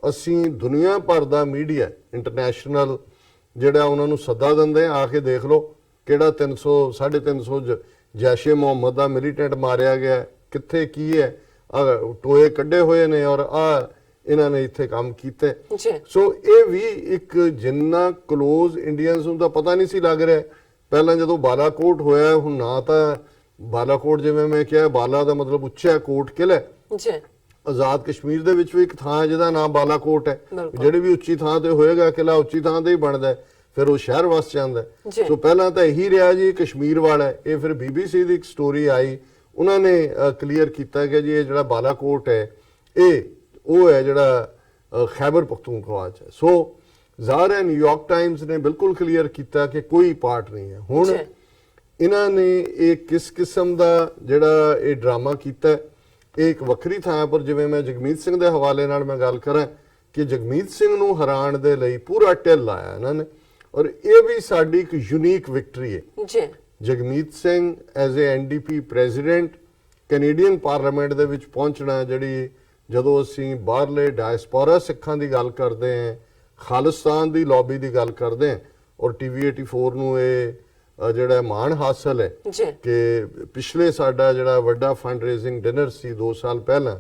ਅਸੀਂ ਦੁਨੀਆ ਭਰ ਦਾ ਮੀਡੀਆ ਇੰਟਰਨੈਸ਼ਨਲ ਜਿਹੜਾ ਉਹਨਾਂ ਨੂੰ ਸੱਦਾ ਦਿੰਦੇ ਆ ਕੇ ਦੇਖ ਲਓ ਕਿਹੜਾ 300 ਜੈਸ਼ੇ ਮੁਹੰਮਦ ਦਾ ਮਿਲੀਟੈਂਟ ਮਾਰਿਆ ਗਿਆ, ਕਿੱਥੇ ਕੀ ਹੈ, ਟੋਏ ਕੱਢੇ ਹੋਏ ਨੇ ਔਰ ਇਹਨਾਂ ਨੇ ਇੱਥੇ ਕੰਮ ਕੀਤੇ। ਸੋ ਇਹ ਵੀ ਇੱਕ ਜਿੰਨਾ ਕਲੋਜ਼ ਇੰਡੀਅਨਸ ਨੂੰ ਤਾਂ ਪਤਾ ਨਹੀਂ ਸੀ ਲੱਗ ਰਿਹਾ ਪਹਿਲਾਂ ਜਦੋਂ ਬਾਲਾਕੋਟ ਹੋਇਆ। ਹੁਣ ਨਾ ਤਾਂ ਬਾਲਾਕੋਟ, ਜਿਵੇਂ ਮੈਂ ਕਿਹਾ, ਬਾਲਾ ਦਾ ਮਤਲਬ ਉੱਚਾ ਕੋਟ ਕਿਲ੍ਹਾ ਹੈ। ਆਜ਼ਾਦ ਕਸ਼ਮੀਰ ਦੇ ਵਿੱਚ ਵੀ ਇੱਕ ਥਾਂ ਹੈ ਜਿਹਦਾ ਨਾਮ ਬਾਲਾਕੋਟ ਹੈ। ਜਿਹੜੀ ਵੀ ਉੱਚੀ ਥਾਂ ਤੇ ਹੋਏਗਾ ਕਿਲ੍ਹਾ ਉੱਚੀ ਥਾਂ ਤੇ ਹੀ ਬਣਦਾ ਹੈ, ਫਿਰ ਉਹ ਸ਼ਹਿਰ ਵਸ ਜਾਂਦਾ। ਸੋ ਪਹਿਲਾਂ ਤਾਂ ਇਹੀ ਰਿਹਾ ਜੀ ਕਸ਼ਮੀਰ ਵਾਲਾ। ਇਹ ਫਿਰ BBC ਦੀ ਇੱਕ ਸਟੋਰੀ ਆਈ, ਉਹਨਾਂ ਨੇ ਕਲੀਅਰ ਕੀਤਾ ਕਿ ਜੀ ਇਹ ਜਿਹੜਾ ਬਾਲਾਕੋਟ ਹੈ ਇਹ ਉਹ ਹੈ ਜਿਹੜਾ ਖੈਬਰ ਪਖਤੂਨਖਵਾ ਚ ਹੈ। ਸੋ ਜ਼ਾਹਰ ਹੈ ਨਿਊਯਾਰਕ ਟਾਈਮਸ ਨੇ ਬਿਲਕੁਲ ਕਲੀਅਰ ਕੀਤਾ ਕਿ ਕੋਈ ਪਾਰਟ ਨਹੀਂ ਹੈ। ਹੁਣ ਇਹਨਾਂ ਨੇ ਇਹ ਕਿਸ ਕਿਸਮ ਦਾ ਜਿਹੜਾ ਇਹ ਡਰਾਮਾ ਕੀਤਾ, ਇਹ ਇੱਕ ਵੱਖਰੀ ਥਾਂ ਪਰ, ਜਿਵੇਂ ਮੈਂ ਜਗਮੀਤ ਸਿੰਘ ਦੇ ਹਵਾਲੇ ਨਾਲ ਮੈਂ ਗੱਲ ਕਰਾਂ ਕਿ ਜਗਮੀਤ ਸਿੰਘ ਨੂੰ ਹਰਾਉਣ ਦੇ ਲਈ ਪੂਰਾ ਢਿੱਲ ਲਾਇਆ ਇਹਨਾਂ ਨੇ, ਔਰ ਇਹ ਵੀ ਸਾਡੀ ਇੱਕ ਯੂਨੀਕ ਵਿਕਟਰੀ ਹੈ। Jagmeet Singh as a NDP president Canadian parliament ਦੇ ਵਿੱਚ ਪਹੁੰਚਣਾ, ਜਿਹੜੀ ਜਦੋਂ ਅਸੀਂ ਬਾਹਰਲੇ ਡਾਇਸਪੋਰਾ ਸਿੱਖਾਂ ਦੀ ਗੱਲ ਕਰਦੇ ਹਾਂ, ਖਾਲਿਸਤਾਨ ਦੀ ਲੌਬੀ ਦੀ ਗੱਲ ਕਰਦੇ ਹਾਂ, ਔਰ TV 84 ਨੂੰ ਇਹ ਜਿਹੜਾ ਮਾਣ ਹਾਸਲ ਹੈ ਕਿ ਪਿਛਲੇ ਸਾਡਾ ਜਿਹੜਾ ਵੱਡਾ ਫੰਡ ਰੇਜ਼ਿੰਗ ਡਿਨਰ ਸੀ 2 ਸਾਲ ਪਹਿਲਾਂ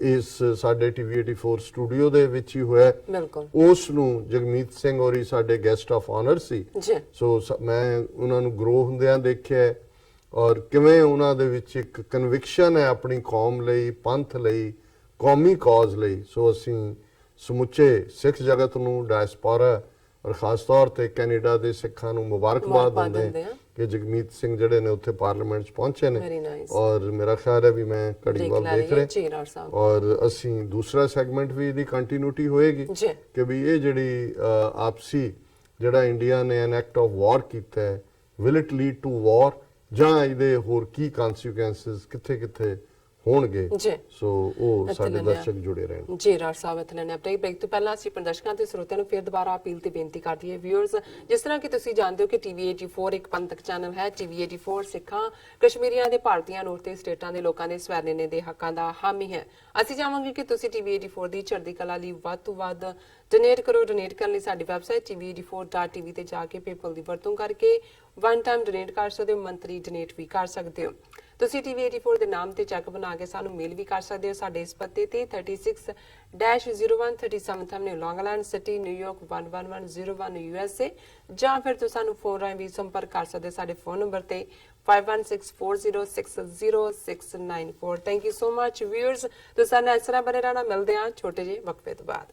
ਇਸ ਸਾਡੇ TV 84 ਸਟੂਡੀਓ ਦੇ ਵਿੱਚ ਹੀ ਹੋਇਆ, ਉਸ ਨੂੰ ਜਗਮੀਤ ਸਿੰਘ ਹੋਰੀ ਸਾਡੇ ਗੈਸਟ ਆਫ ਆਨਰ ਸੀ। ਸੋ ਮੈਂ ਉਹਨਾਂ ਨੂੰ ਗਰੋ ਹੁੰਦਿਆਂ ਦੇਖਿਆ ਔਰ ਕਿਵੇਂ ਉਹਨਾਂ ਦੇ ਵਿੱਚ ਇੱਕ ਕਨਵਿਕਸ਼ਨ ਹੈ ਆਪਣੀ ਕੌਮ ਲਈ, ਪੰਥ ਲਈ, ਕੌਮੀ ਕਾਜ਼ ਲਈ। ਸੋ ਅਸੀਂ ਸਮੁੱਚੇ ਸਿੱਖ ਜਗਤ ਨੂੰ, ਡਾਇਸਪੋਰਾ ਔਰ ਖਾਸ ਤੌਰ ਤੇ ਕੈਨੇਡਾ ਦੇ ਸਿੱਖਾਂ ਨੂੰ ਮੁਬਾਰਕਬਾਦ ਦਿੰਦੇ ਹਾਂ ਕਿ ਜਗਮੀਤ ਸਿੰਘ ਜਿਹੜੇ ਨੇ ਉੱਥੇ ਪਾਰਲੀਮੈਂਟ 'ਚ ਪਹੁੰਚੇ ਨੇ। ਔਰ ਮੇਰਾ ਖਿਆਲ ਹੈ ਵੀ ਮੈਂ ਘੜੀ ਵੱਲ ਦੇਖ ਰਿਹਾ ਔਰ ਅਸੀਂ ਦੂਸਰਾ ਸੈਗਮੈਂਟ ਵੀ ਇਹਦੀ ਕੰਟੀਨਿਊਟੀ ਹੋਏਗੀ ਕਿ ਵੀ ਇਹ ਜਿਹੜੀ ਆਪਸੀ ਜਿਹੜਾ ਇੰਡੀਆ ਨੇ ਐਨ ਐਕਟ ਆਫ ਵਾਰ ਕੀਤਾ ਹੈ, ਵਿਲ ਇਟ ਲੀਡ ਟੂ ਵਾਰ ਜਾਂ ਇਹਦੇ ਹੋਰ ਕੀ ਕਨਸੀਕੁਐਂਸਸ ਕਿੱਥੇ ਕਿੱਥੇ ਹੋਣਗੇ। ਸੋ ਉਹ ਸਾਡੇ ਦਰਸ਼ਕ ਜੁੜੇ ਰਹਿਣ। ਜੀ ਰਾਜ ਸਾਹਿਬ, ਇਤਨੇ ਨੇ ਆਪਣੇ ਬ੍ਰੇਕ ਤੋਂ ਪਹਿਲਾਂ ਅਸੀਂ ਦਰਸ਼ਕਾਂ ਤੇ ਸਰੋਤਿਆਂ ਨੂੰ ਫਿਰ ਦੁਬਾਰਾ ਅਪੀਲ ਤੇ ਬੇਨਤੀ ਕਰਦੀ ਹੈ ਵਿਊਅਰਸ, ਜਿਸ ਤਰ੍ਹਾਂ ਕਿ ਤੁਸੀਂ ਜਾਣਦੇ ਹੋ ਕਿ TV 84 ਇੱਕ ਪੰਥਕ ਚੈਨਲ ਹੈ। TV 84 ਸਿੱਖਾਂ, ਕਸ਼ਮੀਰੀਆਂ ਦੇ, ਭਾਰਤੀਆਂ ਨੂੰ ਤੇ ਸਟੇਟਾਂ ਦੇ ਲੋਕਾਂ ਦੇ ਸਵੈਰਨੇ ਦੇ ਹੱਕਾਂ ਦਾ ਹਾਮੀ ਹੈ। ਅਸੀਂ ਚਾਹਾਂਗੇ ਕਿ ਤੁਸੀਂ TV 84 ਦੀ ਚੜ੍ਹਦੀ ਕਲਾ ਲਈ ਵੱਧ ਤੋਂ ਵੱਧ ਡੋਨੇਟ ਕਰੋ। ਡੋਨੇਟ ਕਰਨ ਲਈ ਸਾਡੀ ਵੈਬਸਾਈਟ tv84.tv ਤੇ ਜਾ ਕੇ PayPal ਦੀ ਵਰਤੋਂ ਕਰਕੇ ਵਨ ਟਾਈਮ ਡੋਨੇਟ ਕਰ ਸਕਦੇ ਹੋ, ਮੰਥਲੀ ਡੋਨੇਟ ਵੀ ਕਰ ਸਕਦੇ ਹੋ। ਤੁਸੀਂ TV 84 ਦੇ ਨਾਮ ਤੇ ਚੈੱਕ ਬਣਾ ਕੇ ਸਾਨੂੰ ਮੇਲ ਵੀ ਕਰ ਸਕਦੇ ਹੋ ਸਾਡੇ ਇਸ ਪਤੇ ਤੇ 36-0137 ਐਵਨਿਊ, ਲੌਂਗ ਆਈਲੈਂਡ ਸਿਟੀ, ਨਿਊਯਾਰਕ 11101 USA, ਜਾਂ ਫਿਰ ਤੁਸੀਂ ਸਾਨੂੰ ਫੋਨ ਰਾਹੀਂ ਵੀ ਸੰਪਰਕ ਕਰ ਸਕਦੇ ਹੋ ਸਾਡੇ ਫੋਨ ਨੰਬਰ ਤੇ 5164060694। Thank you so much viewers, ਤੁਸੀਂ ਸਾਡੇ ਨਾਲ ਇਸ ਤਰ੍ਹਾਂ ਬਣੇ ਰਹਿਣਾ। ਮਿਲਦੇ ਹਾਂ ਛੋਟੇ ਜਿਹੇ ਵਕਫੇ ਤੋਂ ਬਾਅਦ।